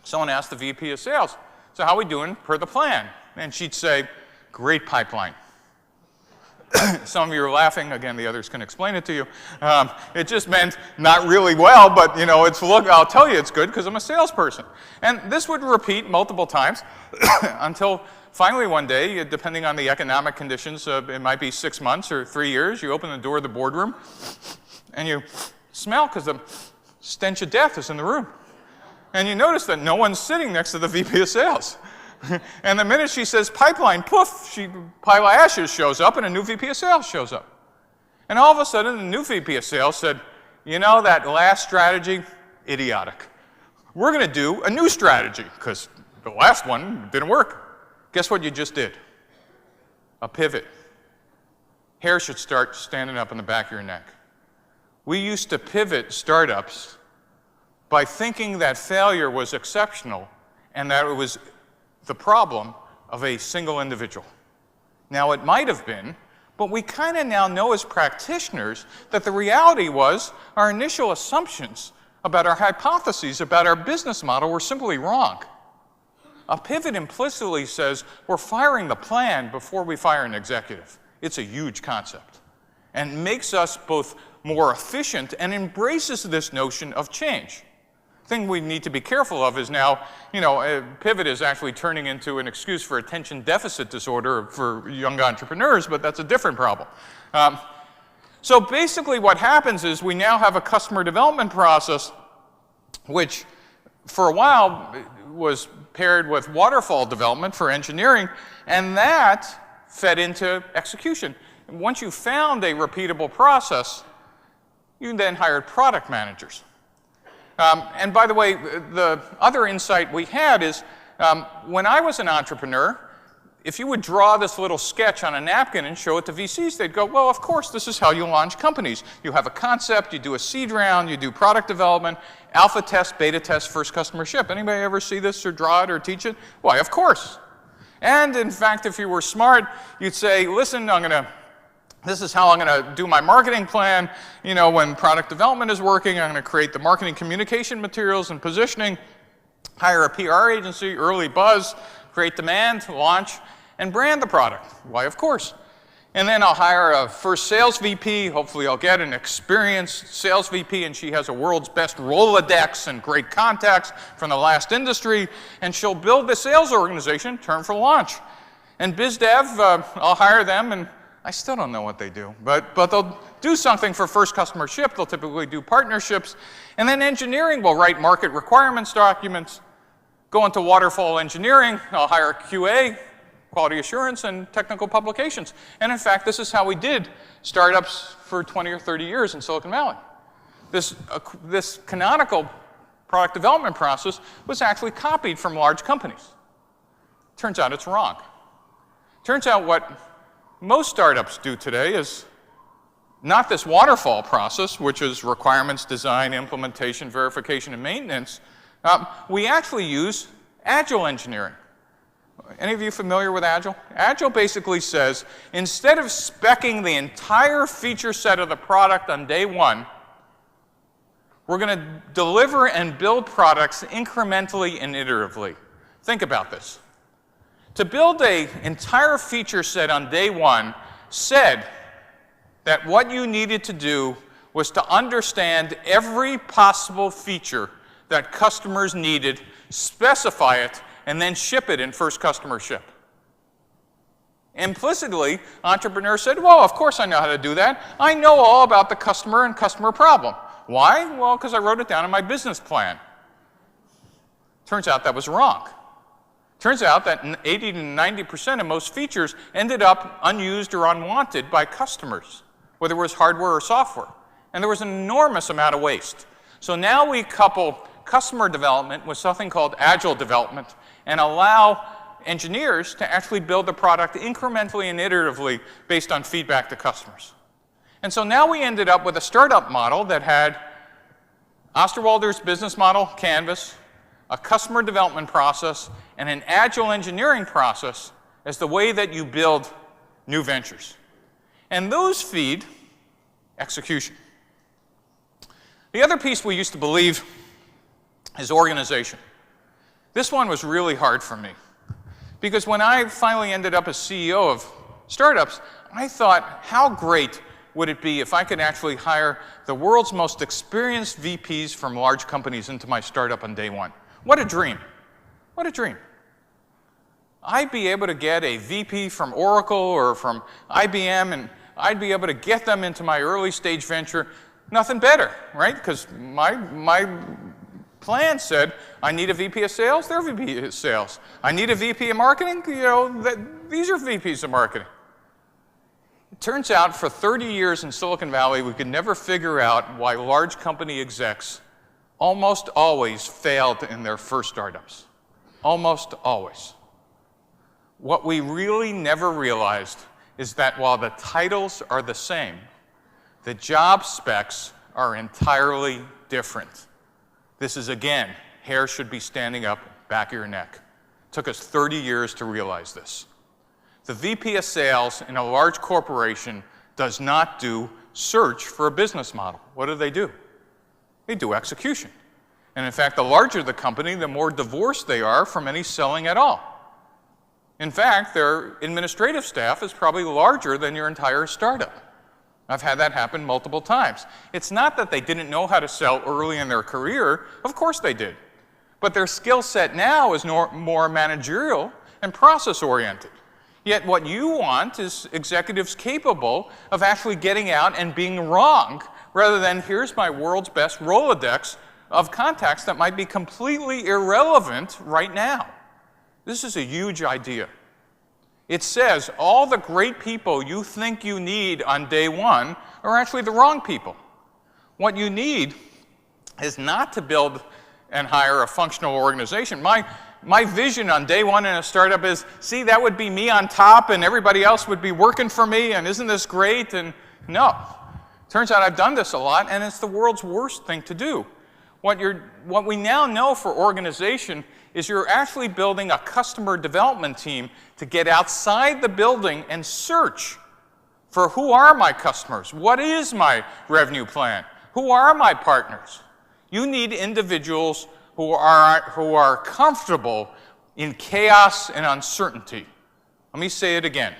someone asked the VP of sales, so how are we doing per the plan? And she'd say, great pipeline. Some of you are laughing. Again, the others can explain it to you. It just meant not really well, but you know, look, I'll tell you it's good because I'm a salesperson. And this would repeat multiple times until finally one day, depending on the economic conditions, it might be 6 months or 3 years, you open the door of the boardroom and you smell because the stench of death is in the room. And you notice that no one's sitting next to the VP of sales. And the minute she says pipeline, poof, pile of ashes shows up and a new VP of sales shows up. And all of a sudden, the new VP of sales said, you know, that last strategy, idiotic. We're going to do a new strategy because the last one didn't work. Guess what you just did? A pivot. Hair should start standing up on the back of your neck. We used to pivot startups by thinking that failure was exceptional and that it was the problem of a single individual. Now, it might have been, but we kind of now know as practitioners that the reality was our initial assumptions about our hypotheses about our business model were simply wrong. A pivot implicitly says we're firing the plan before we fire an executive. It's a huge concept and makes us both more efficient and embraces this notion of change. The thing we need to be careful of is now, you know, a pivot is actually turning into an excuse for attention deficit disorder for young entrepreneurs, but that's a different problem. So basically what happens is we now have a customer development process which for a while was paired with waterfall development for engineering, and that fed into execution. And once you found a repeatable process, you then hired product managers. And by the way, the other insight we had is when I was an entrepreneur, if you would draw this little sketch on a napkin and show it to VCs, they'd go, well, of course, this is how you launch companies. You have a concept, you do a seed round, you do product development, alpha test, beta test, first customer ship. Anybody ever see this or draw it or teach it? Why, of course. And in fact, if you were smart, you'd say, listen, this is how I'm going to do my marketing plan. You know, when product development is working, I'm going to create the marketing communication materials and positioning, hire a PR agency, early buzz, create demand, launch, and brand the product. Why, of course. And then I'll hire a first sales VP. Hopefully I'll get an experienced sales VP, and she has a world's best Rolodex and great contacts from the last industry, and she'll build the sales organization, turn for launch. And biz dev, I'll hire them, and I still don't know what they do, but they'll do something for first customer ship. They'll typically do partnerships. And then engineering will write market requirements documents, go into waterfall engineering. I'll hire QA, quality assurance, and technical publications. And in fact, this is how we did startups for 20 or 30 years in Silicon Valley. This canonical product development process was actually copied from large companies. Turns out it's wrong. Turns out what most startups do today is not this waterfall process, which is requirements, design, implementation, verification, and maintenance. We actually use agile engineering. Any of you familiar with agile? Agile basically says, instead of speccing the entire feature set of the product on day one, we're going to deliver and build products incrementally and iteratively. Think about this. To build an entire feature set on day one said that what you needed to do was to understand every possible feature that customers needed, specify it, and then ship it in first customer ship. Implicitly, entrepreneurs said, well, of course I know how to do that. I know all about the customer and customer problem. Why? Well, because I wrote it down in my business plan. Turns out that was wrong. Turns out that 80 to 90% of most features ended up unused or unwanted by customers, whether it was hardware or software. And there was an enormous amount of waste. So now we couple customer development with something called agile development and allow engineers to actually build the product incrementally and iteratively based on feedback to customers. And so now we ended up with a startup model that had Osterwalder's business model, Canvas, a customer development process, and an agile engineering process as the way that you build new ventures. And those feed execution. The other piece we used to believe is organization. This one was really hard for me because when I finally ended up as CEO of startups, I thought, how great would it be if I could actually hire the world's most experienced VPs from large companies into my startup on day one? What a dream. What a dream. I'd be able to get a VP from Oracle or from IBM, and I'd be able to get them into my early stage venture. Nothing better, right? Because my plan said, I need a VP of sales, they're VP of sales. I need a VP of marketing, these are VPs of marketing. It turns out for 30 years in Silicon Valley, we could never figure out why large company execs almost always failed in their first startups. Almost always. What we really never realized is that while the titles are the same, the job specs are entirely different. This is, again, hair should be standing up back of your neck. It took us 30 years to realize this. The VP of sales in a large corporation does not do search for a business model. What do? They do execution. And in fact, the larger the company, the more divorced they are from any selling at all. In fact, their administrative staff is probably larger than your entire startup. I've had that happen multiple times. It's not that they didn't know how to sell early in their career. Of course they did. But their skill set now is more managerial and process-oriented. Yet what you want is executives capable of actually getting out and being wrong, rather than here's my world's best Rolodex of contacts that might be completely irrelevant right now. This is a huge idea. It says all the great people you think you need on day one are actually the wrong people. What you need is not to build and hire a functional organization. My vision on day one in a startup is, see, that would be me on top and everybody else would be working for me, and isn't this great? And no. Turns out I've done this a lot, and it's the world's worst thing to do. What we now know for organization is you're actually building a customer development team to get outside the building and search for who are my customers? What is my revenue plan? Who are my partners? You need individuals who are comfortable in chaos and uncertainty. Let me say it again.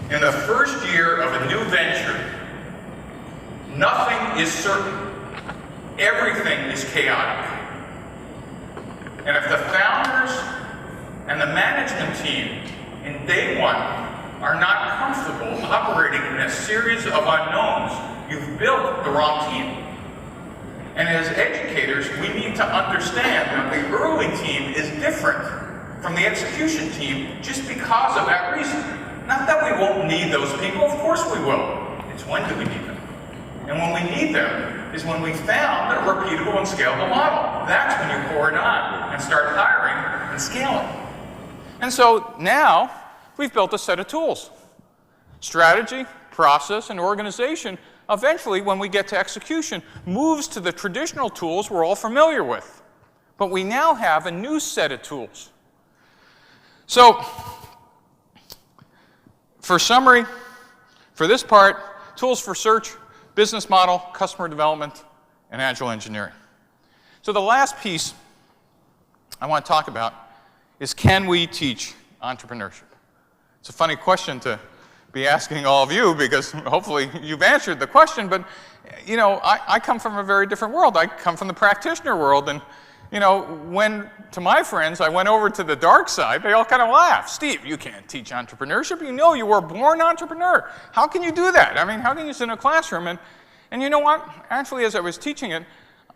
In the first year of a new venture, nothing is certain. Everything is chaotic. And if the founders and the management team in day one are not comfortable operating in a series of unknowns, you've built the wrong team. And as educators, we need to understand that the early team is different from the execution team just because of that reason. Not that we won't need those people, of course we will. It's when do we need them? And when we need them is when we found a repeatable and scalable model. That's when you pour it on and start hiring and scaling. And so now we've built a set of tools. Strategy, process, and organization eventually, when we get to execution, moves to the traditional tools we're all familiar with. But we now have a new set of tools. So, for summary, for this part, tools for search, business model, customer development, and agile engineering. So the last piece I want to talk about is, can we teach entrepreneurship? It's a funny question to be asking all of you, because hopefully you've answered the question, but you know, I come from a very different world. I come from the practitioner world, and you know, when to my friends I went over to the dark side, they all kind of laughed. Steve, you can't teach entrepreneurship. You know, you were a born entrepreneur. How can you do that? I mean, how can you sit in a classroom? And you know what? Actually, as I was teaching it,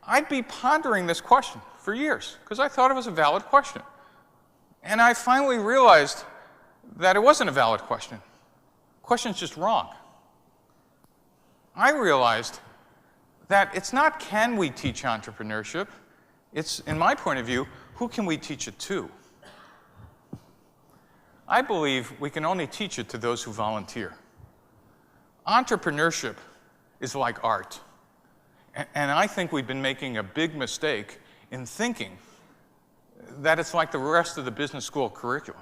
I'd be pondering this question for years, because I thought it was a valid question. And I finally realized that it wasn't a valid question. The question's just wrong. I realized that it's not can we teach entrepreneurship, it's, in my point of view, who can we teach it to? I believe we can only teach it to those who volunteer. Entrepreneurship is like art. And I think we've been making a big mistake in thinking that it's like the rest of the business school curriculum.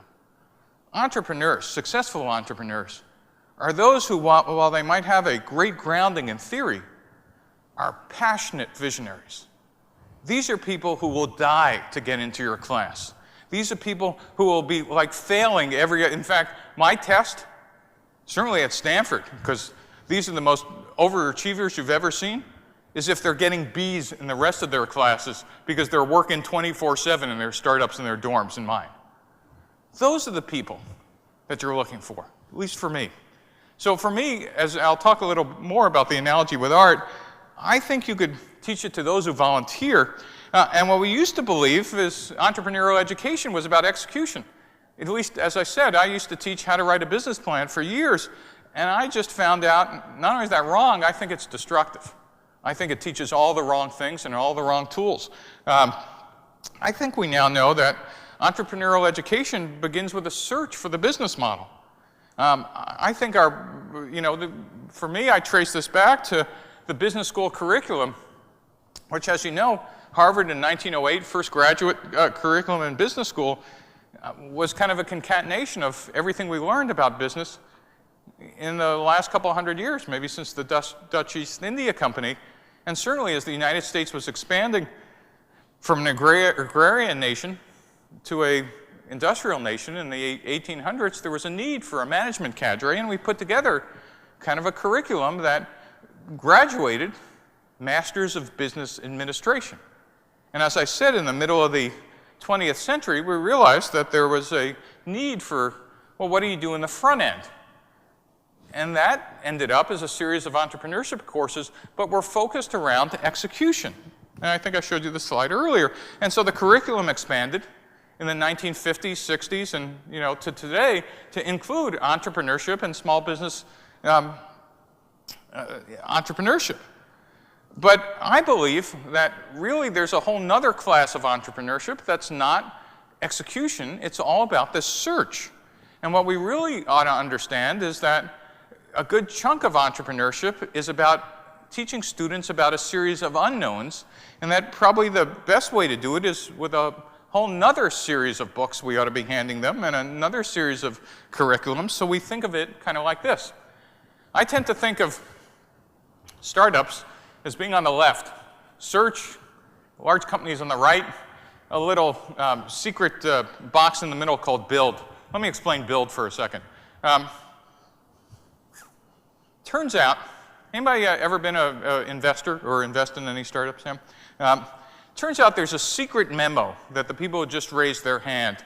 Entrepreneurs, successful entrepreneurs, are those who, while they might have a great grounding in theory, are passionate visionaries. These are people who will die to get into your class. These are people who will be like failing in fact, my test certainly at Stanford, because these are the most overachievers you've ever seen, is if they're getting B's in the rest of their classes because they're working 24/7 in their startups in their dorms and mine. Those are the people that you're looking for, at least for me. So for me, as I'll talk a little more about the analogy with art, I think you could teach it to those who volunteer. And what we used to believe is entrepreneurial education was about execution. At least, as I said, I used to teach how to write a business plan for years, and I just found out, not only is that wrong, I think it's destructive. I think it teaches all the wrong things and all the wrong tools. I think we now know that entrepreneurial education begins with a search for the business model. I think for me, I trace this back to the business school curriculum, which, as you know, Harvard in 1908, first graduate curriculum in business school, was kind of a concatenation of everything we learned about business in the last couple hundred years, maybe since the Dutch East India Company, and certainly as the United States was expanding from an agrarian nation to an industrial nation in the 1800s, there was a need for a management cadre, and we put together kind of a curriculum that graduated Masters of Business Administration. And as I said, in the middle of the 20th century, we realized that there was a need for, well, what do you do in the front end? And that ended up as a series of entrepreneurship courses, but were focused around execution. And I think I showed you the slide earlier. And so the curriculum expanded in the 1950s, 60s, and to today to include entrepreneurship and small business entrepreneurship. But I believe that really there's a whole nother class of entrepreneurship that's not execution. It's all about the search. And what we really ought to understand is that a good chunk of entrepreneurship is about teaching students about a series of unknowns, and that probably the best way to do it is with a whole nother series of books we ought to be handing them and another series of curriculums. So we think of it kind of like this. I tend to think of startups as being on the left, search, large companies on the right, a little secret box in the middle called build. Let me explain build for a second. Turns out, anybody ever been an investor or invest in any startups, Sam? Turns out there's a secret memo that the people who just raised their hand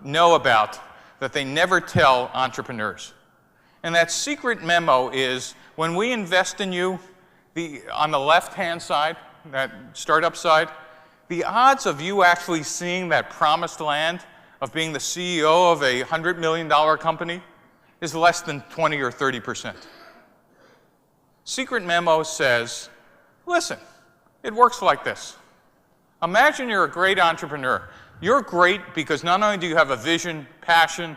know about that they never tell entrepreneurs. And that secret memo is when we invest in you, on the left-hand side, that startup side, the odds of you actually seeing that promised land of being the CEO of a $100 million company is less than 20 or 30%. Secret memo says, listen, it works like this. Imagine you're a great entrepreneur. You're great because not only do you have a vision, passion,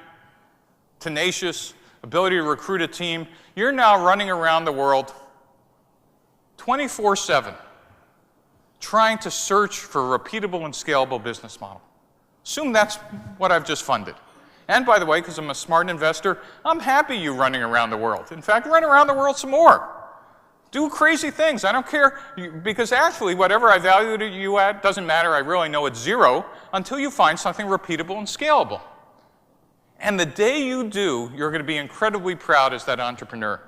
tenacious, ability to recruit a team, you're now running around the world 24/7, trying to search for a repeatable and scalable business model. Assume that's what I've just funded. And by the way, because I'm a smart investor, I'm happy you running around the world. In fact, run around the world some more. Do crazy things. I don't care, because actually, whatever I value you at doesn't matter. I really know it's zero until you find something repeatable and scalable. And the day you do, you're going to be incredibly proud as that entrepreneur.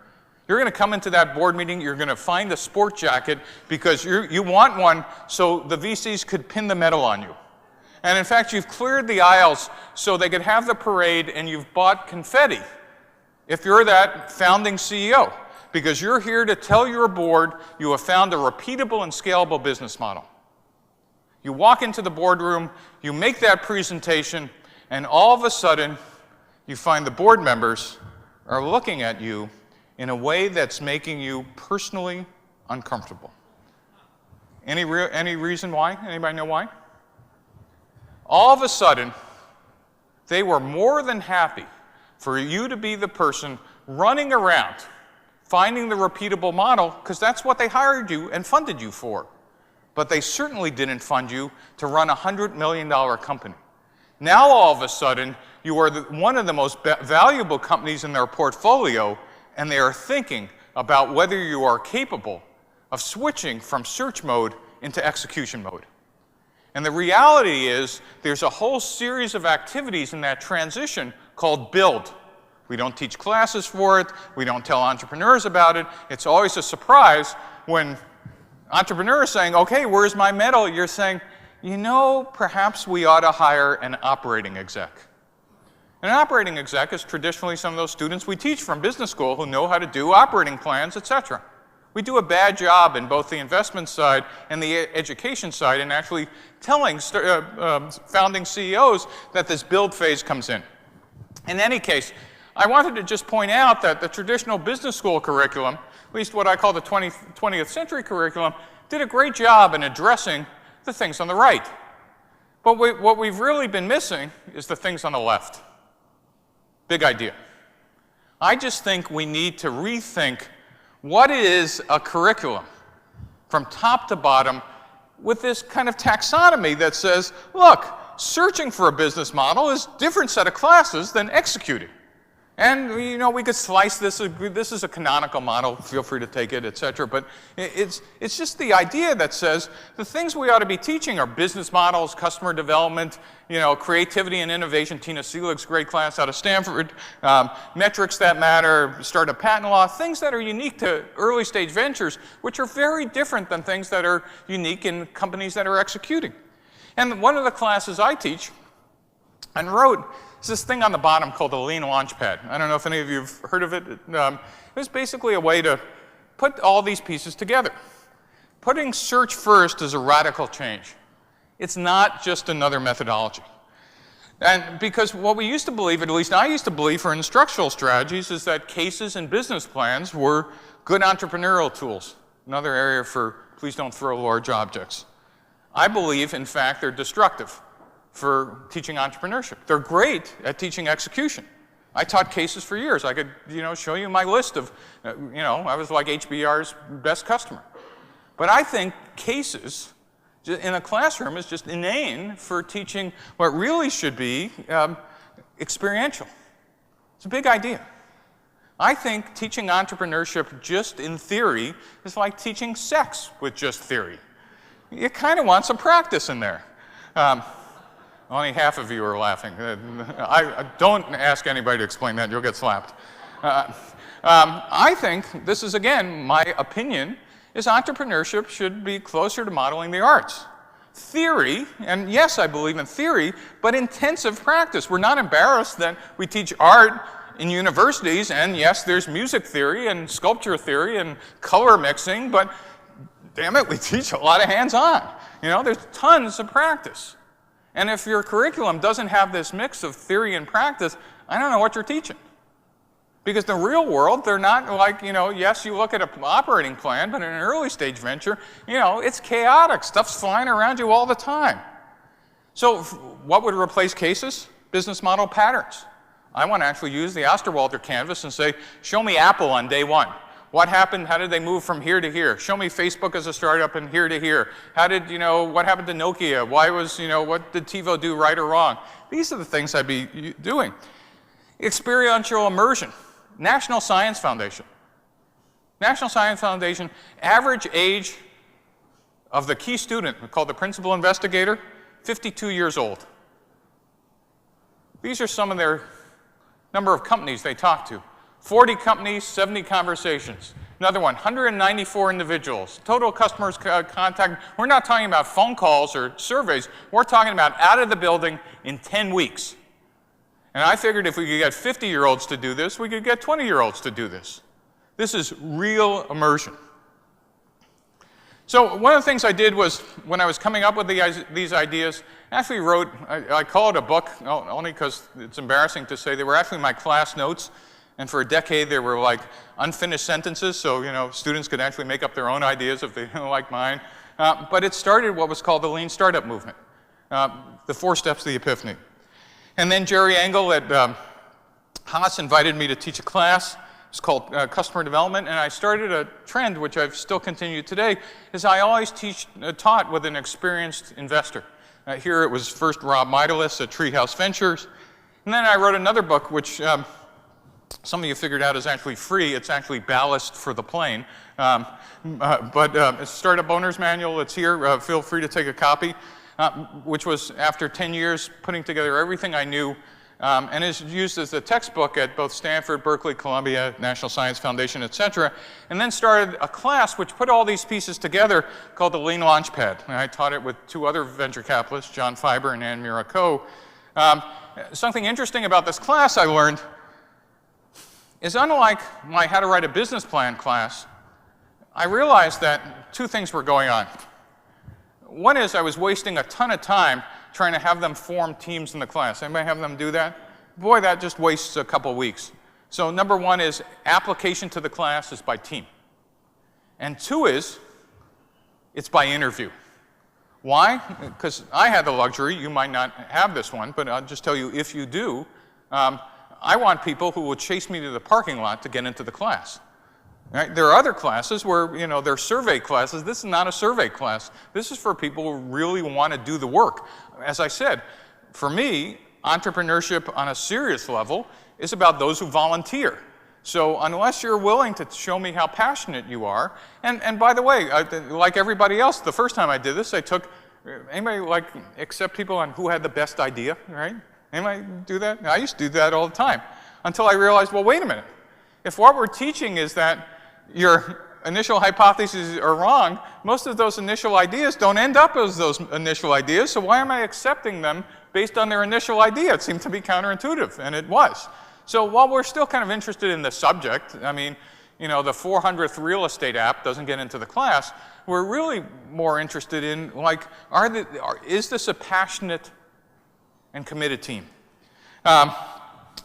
You're going to come into that board meeting, you're going to find the sport jacket because you want one so the VCs could pin the medal on you. And in fact, you've cleared the aisles so they could have the parade, and you've bought confetti if you're that founding CEO, because you're here to tell your board you have found a repeatable and scalable business model. You walk into the boardroom, you make that presentation, and all of a sudden, you find the board members are looking at you in a way that's making you personally uncomfortable. Any reason why? Anybody know why? All of a sudden, they were more than happy for you to be the person running around, finding the repeatable model, because that's what they hired you and funded you for. But they certainly didn't fund you to run a $100 million company. Now, all of a sudden, you are one of the most valuable companies in their portfolio, and they are thinking about whether you are capable of switching from search mode into execution mode. And the reality is there's a whole series of activities in that transition called build, We don't teach classes for it. We don't tell entrepreneurs about it. It's always a surprise when entrepreneurs saying, okay, where's my medal? You're saying, you know, perhaps we ought to hire an operating exec. And an operating exec is traditionally some of those students we teach from business school who know how to do operating plans, etc. We do a bad job in both the investment side and the education side in actually telling founding CEOs that this build phase comes in. In any case, I wanted to just point out that the traditional business school curriculum, at least what I call the 20th century curriculum, did a great job in addressing the things on the right. But what we've really been missing is the things on the left. Big idea. I just think we need to rethink what is a curriculum from top to bottom with this kind of taxonomy that says, look, searching for a business model is a different set of classes than executing. And, you know, we could slice this. This is a canonical model. Feel free to take it, et cetera. But it's just the idea that says the things we ought to be teaching are business models, customer development, you know, creativity and innovation. Tina Selig's great class out of Stanford. Metrics that matter, startup patent law, things that are unique to early stage ventures, which are very different than things that are unique in companies that are executing. And one of the classes I teach and wrote is this thing on the bottom called the Lean Launchpad. I don't know if any of you have heard of it. It was basically a way to put all these pieces together. Putting search first is a radical change. It's not just another methodology. And because what we used to believe, at least I used to believe for instructional strategies, is that cases and business plans were good entrepreneurial tools. Another area for please don't throw large objects. I believe, in fact, they're destructive for teaching entrepreneurship. They're great at teaching execution. I taught cases for years. I could, you know, show you my list of, you know, I was like HBR's best customer. But I think cases in a classroom is just inane for teaching what really should be experiential. It's a big idea. I think teaching entrepreneurship just in theory is like teaching sex with just theory. You kind of want some practice in there. Only half of you are laughing. Don't ask anybody to explain that. You'll get slapped. I think, this is again my opinion, is entrepreneurship should be closer to modeling the arts. Theory, and yes, I believe in theory, but intensive practice. We're not embarrassed that we teach art in universities, and yes, there's music theory and sculpture theory and color mixing, but damn it, we teach a lot of hands-on. You know, there's tons of practice. And if your curriculum doesn't have this mix of theory and practice, I don't know what you're teaching. Because in the real world, they're not like, you know, yes, you look at an operating plan, but in an early stage venture, you know, it's chaotic. Stuff's flying around you all the time. So what would replace cases? Business model patterns. I want to actually use the Osterwalder canvas and say, show me Apple on day one. What happened? How did they move from here to here? Show me Facebook as a startup and here to here. How did, you know, what happened to Nokia? Why was, you know, what did TiVo do right or wrong? These are the things I'd be doing. Experiential immersion. National Science Foundation. National Science Foundation, average age of the key student, called the principal investigator, 52 years old. These are some of their number of companies they talk to. 40 companies, 70 conversations. Another one, 194 individuals. Total customers contact. We're not talking about phone calls or surveys. We're talking about out of the building in 10 weeks. And I figured if we could get 50-year-olds to do this, we could get 20-year-olds to do this. This is real immersion. So one of the things I did was, when I was coming up with these ideas, I actually wrote, I call it a book, only because it's embarrassing to say they were actually my class notes. And for a decade, they were like unfinished sentences, so, you know, students could actually make up their own ideas if they didn't like mine. But it started what was called the Lean Startup Movement, the 4 steps to the epiphany. And then Jerry Engel at Haas invited me to teach a class. It's called Customer Development, and I started a trend, which I've still continued today, is I always taught with an experienced investor. Here it was first Rob Midalis at Treehouse Ventures, and then I wrote another book, which some of you figured out is actually free. It's actually ballast for the plane. But it's Startup Owner's Manual. It's here. Feel free to take a copy, which was after 10 years putting together everything I knew and is used as a textbook at both Stanford, Berkeley, Columbia, National Science Foundation, et cetera, and then started a class which put all these pieces together called the Lean Launchpad. And I taught it with 2 other venture capitalists, John Fiber and Ann Miraco. Something interesting about this class I learned is, unlike my How to Write a Business Plan class, I realized that 2 things were going on. One is I was wasting a ton of time trying to have them form teams in the class. Anybody have them do that? Boy, that just wastes a couple weeks. So number 1 is application to the class is by team. And 2 is it's by interview. Why? Because I had the luxury, you might not have this one, but I'll just tell you, if you do, I want people who will chase me to the parking lot to get into the class. Right? There are other classes where, they're survey classes. This is not a survey class. This is for people who really want to do the work. As I said, for me, entrepreneurship on a serious level is about those who volunteer. So unless you're willing to show me how passionate you are, and by the way, like everybody else, the first time I did this, I took, anybody accept people on who had the best idea, right? Anybody do that? I used to do that all the time, until I realized, well, wait a minute. If what we're teaching is that your initial hypotheses are wrong, most of those initial ideas don't end up as those initial ideas, so why am I accepting them based on their initial idea? It seemed to be counterintuitive, and it was. So while we're still kind of interested in the subject, I mean, the 400th real estate app doesn't get into the class, we're really more interested in, is this a passionate and committed team?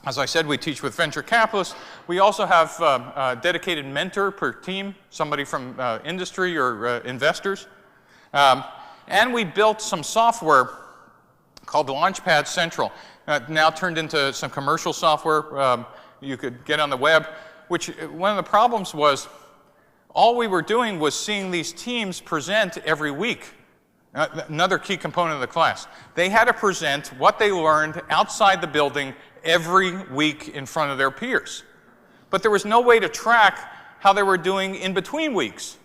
As I said, we teach with venture capitalists. We also have a dedicated mentor per team, somebody from industry or investors. And we built some software called Launchpad Central, now turned into some commercial software you could get on the web, which one of the problems was all we were doing was seeing these teams present every week. Another key component of the class. They had to present what they learned outside the building every week in front of their peers. But there was no way to track how they were doing in between weeks.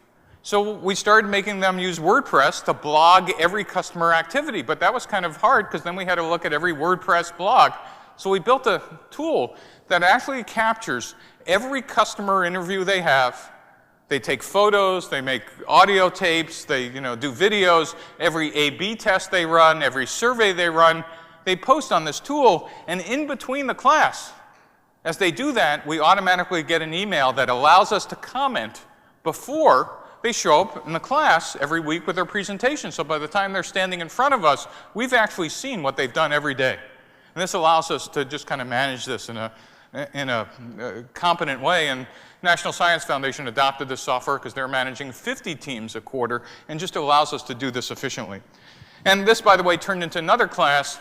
So we started making them use WordPress to blog every customer activity, but that was kind of hard because then we had to look at every WordPress blog. So we built a tool that actually captures every customer interview they have. They take photos, they make audio tapes, they do videos, every A/B test they run, every survey they run, they post on this tool, and in between the class, as they do that, we automatically get an email that allows us to comment before they show up in the class every week with their presentation. So by the time they're standing in front of us, we've actually seen what they've done every day. And this allows us to just kind of manage this in a competent way. And National Science Foundation adopted this software because they're managing 50 teams a quarter and just allows us to do this efficiently. And this, by the way, turned into another class.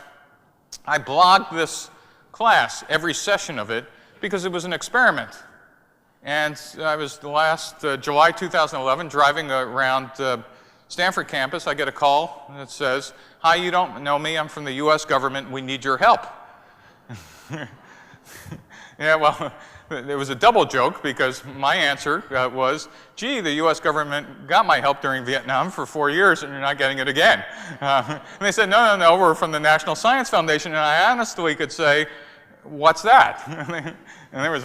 I blogged this class, every session of it, because it was an experiment. And I was last July 2011 driving around Stanford campus. I get a call that says, "Hi, you don't know me. I'm from the US government. We need your help." Yeah, well, it was a double joke because my answer was, gee, the US government got my help during Vietnam for 4 years and you're not getting it again. And they said, no, we're from the National Science Foundation. And I honestly could say, what's that? And there was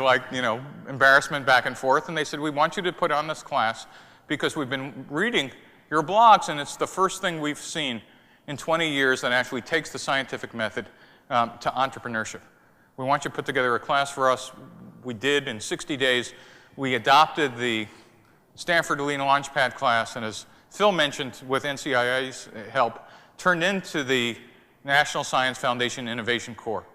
embarrassment back and forth. And they said, we want you to put on this class because we've been reading your blogs and it's the first thing we've seen in 20 years that actually takes the scientific method to entrepreneurship. We want you to put together a class for us. We did in 60 days. We adopted the Stanford Lean Launchpad class, and as Phil mentioned, with NCIA's help, turned into the National Science Foundation Innovation Corps.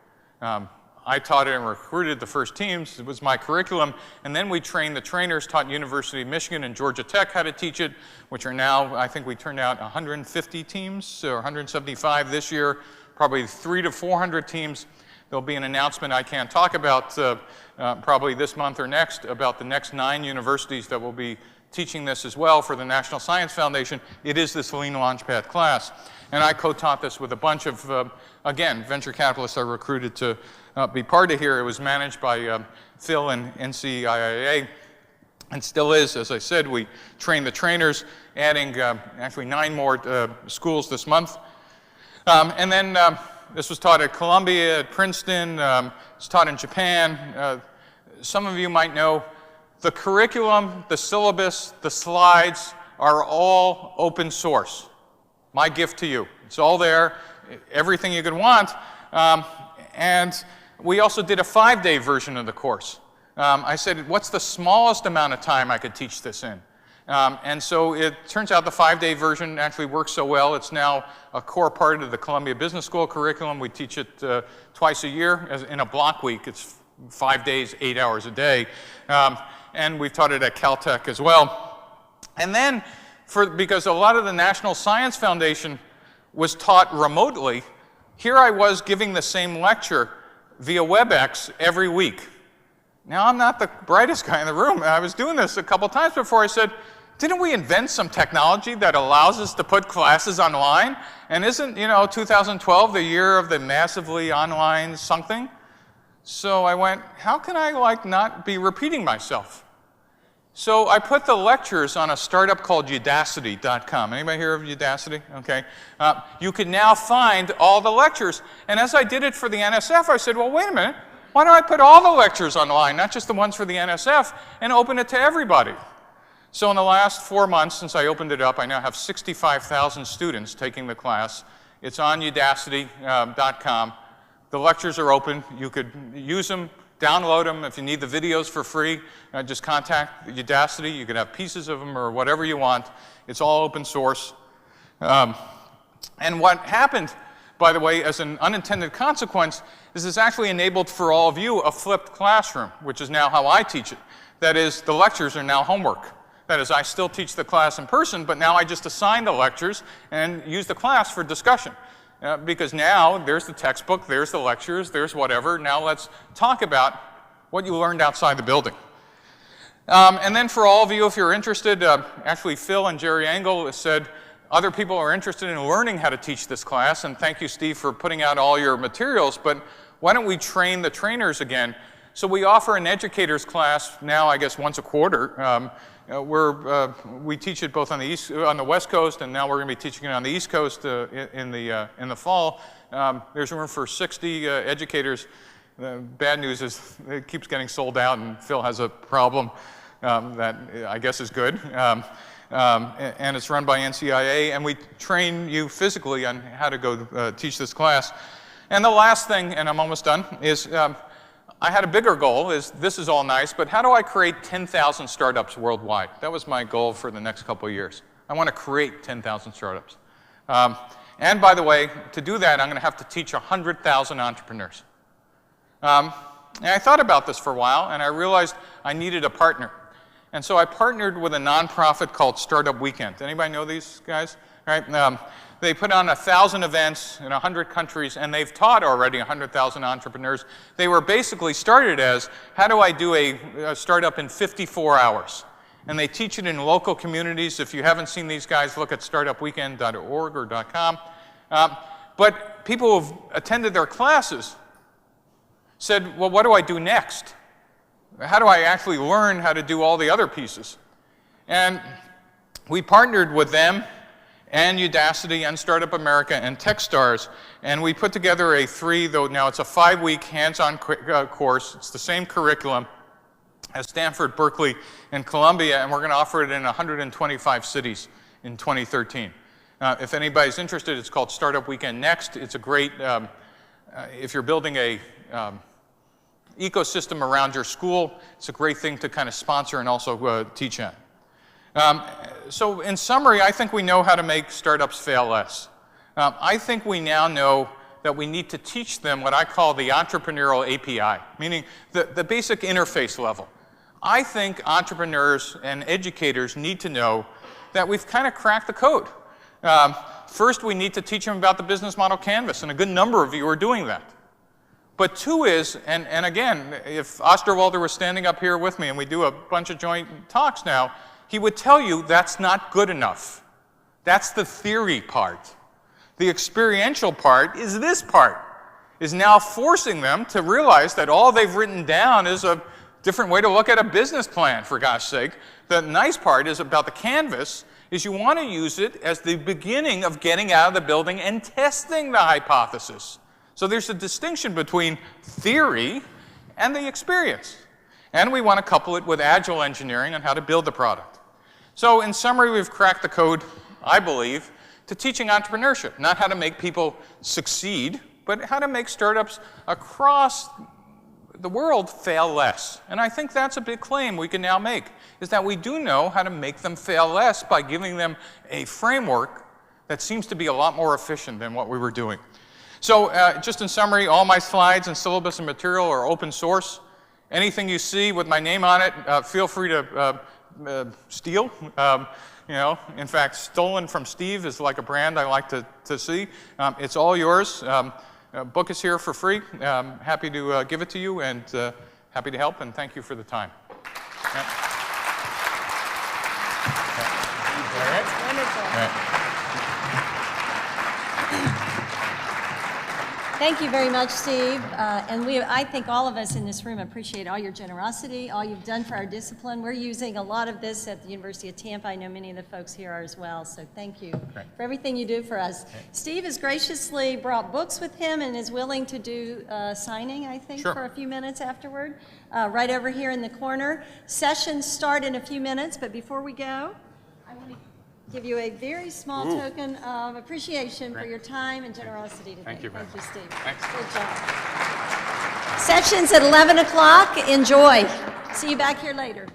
I taught it and recruited the first teams. It was my curriculum. And then we trained the trainers, taught University of Michigan and Georgia Tech how to teach it, which are now, I think we turned out 150 teams, or 175 this year, probably 300 to 400 teams. There'll be an announcement I can't talk about probably this month or next about the next 9 universities that will be teaching this as well for the National Science Foundation. It is this Lean Launchpad class. And I co-taught this with a bunch of, again, venture capitalists I recruited to be part of here. It was managed by Phil and NCIA, and still is. As I said, we train the trainers, adding actually 9 more schools this month. And then This was taught at Columbia, at Princeton, it's taught in Japan. Some of you might know the curriculum, the syllabus, the slides are all open source. My gift to you. It's all there, everything you could want. And we also did a 5-day version of the course. I said, what's the smallest amount of time I could teach this in? And so it turns out the 5-day version actually works so well. It's now a core part of the Columbia Business School curriculum. We teach it twice a year in a block week. It's 5 days, 8 hours a day. And we've taught it at Caltech as well. And then, because a lot of the National Science Foundation was taught remotely, here I was giving the same lecture via WebEx every week. Now, I'm not the brightest guy in the room. I was doing this a couple times before. I said, didn't we invent some technology that allows us to put classes online? And isn't, 2012 the year of the massively online something? So I went, how can I not be repeating myself? So I put the lectures on a startup called Udacity.com. Anybody hear of Udacity? Okay. You can now find all the lectures. And as I did it for the NSF, I said, well, wait a minute. Why don't I put all the lectures online, not just the ones for the NSF, and open it to everybody? So in the last 4 months since I opened it up, I now have 65,000 students taking the class. It's on Udacity.com. The lectures are open. You could use them, download them. If you need the videos for free, just contact Udacity. You can have pieces of them or whatever you want. It's all open source. And what happened, by the way, as an unintended consequence, is it's actually enabled for all of you a flipped classroom, which is now how I teach it. That is, the lectures are now homework. That is, I still teach the class in person, but now I just assign the lectures and use the class for discussion. Because now there's the textbook, there's the lectures, there's whatever. Now let's talk about what you learned outside the building. And then for all of you, if you're interested, actually Phil and Jerry Engel said other people are interested in learning how to teach this class, and thank you, Steve, for putting out all your materials, but why don't we train the trainers again? So we offer an educator's class now, I guess, once a quarter. We teach it both on the West Coast, and now we're going to be teaching it on the East Coast in the fall. There's room for 60 educators. The bad news is it keeps getting sold out, and Phil has a problem that I guess is good. And it's run by NCIA, and we train you physically on how to go teach this class. And the last thing, and I'm almost done, is I had a bigger goal. This is all nice, but how do I create 10,000 startups worldwide? That was my goal for the next couple of years. I want to create 10,000 startups. And by the way, to do that, I'm going to have to teach 100,000 entrepreneurs. And I thought about this for a while, and I realized I needed a partner. And so I partnered with a nonprofit called Startup Weekend. Anybody know these guys? All right. They put on 1,000 events in 100 countries, and they've taught already 100,000 entrepreneurs. They were basically started as, how do I do a startup in 54 hours? And they teach it in local communities. If you haven't seen these guys, look at startupweekend.org or .com. But people who've attended their classes said, well, what do I do next? How do I actually learn how to do all the other pieces? And we partnered with them and Udacity and Startup America and Techstars, and we put together now it's a 5-week hands-on course. It's the same curriculum as Stanford, Berkeley, and Columbia, and we're going to offer it in 125 cities in 2013. If anybody's interested, it's called Startup Weekend Next. It's a great, if you're building a ecosystem around your school, it's a great thing to kind of sponsor and also teach at. So in summary, I think we know how to make startups fail less. I think we now know that we need to teach them what I call the entrepreneurial API, meaning the basic interface level. I think entrepreneurs and educators need to know that we've kind of cracked the code. First, we need to teach them about the business model canvas, and a good number of you are doing that. But two is, and again, if Osterwalder was standing up here with me and we do a bunch of joint talks now, he would tell you that's not good enough. That's the theory part. The experiential part is this part, is now forcing them to realize that all they've written down is a different way to look at a business plan, for gosh sake. The nice part is about the canvas is you want to use it as the beginning of getting out of the building and testing the hypothesis. So there's a distinction between theory and the experience. And we want to couple it with agile engineering on how to build the product. So in summary, we've cracked the code, I believe, to teaching entrepreneurship, not how to make people succeed, but how to make startups across the world fail less. And I think that's a big claim we can now make, is that we do know how to make them fail less by giving them a framework that seems to be a lot more efficient than what we were doing. So just in summary, all my slides and syllabus and material are open source. Anything you see with my name on it, feel free to steal. You know, in fact, stolen from Steve is like a brand I like to see. It's all yours. Book is here for free. Happy to give it to you, and happy to help, and thank you for the time. Yeah. All right. Wonderful. All right. Thank you very much, Steve. And I think all of us in this room appreciate all your generosity, all you've done for our discipline. We're using a lot of this at the University of Tampa. I know many of the folks here are as well, so thank you for everything you do for us. Steve has graciously brought books with him and is willing to do signing, I think, for a few minutes afterward, right over here in the corner. Sessions start in a few minutes, but before we go, I want to give you a very small token of appreciation for your time and generosity today. Thank you very much. Thank you, Steve. Thanks. Good job. Sessions at 11 o'clock. Enjoy. See you back here later.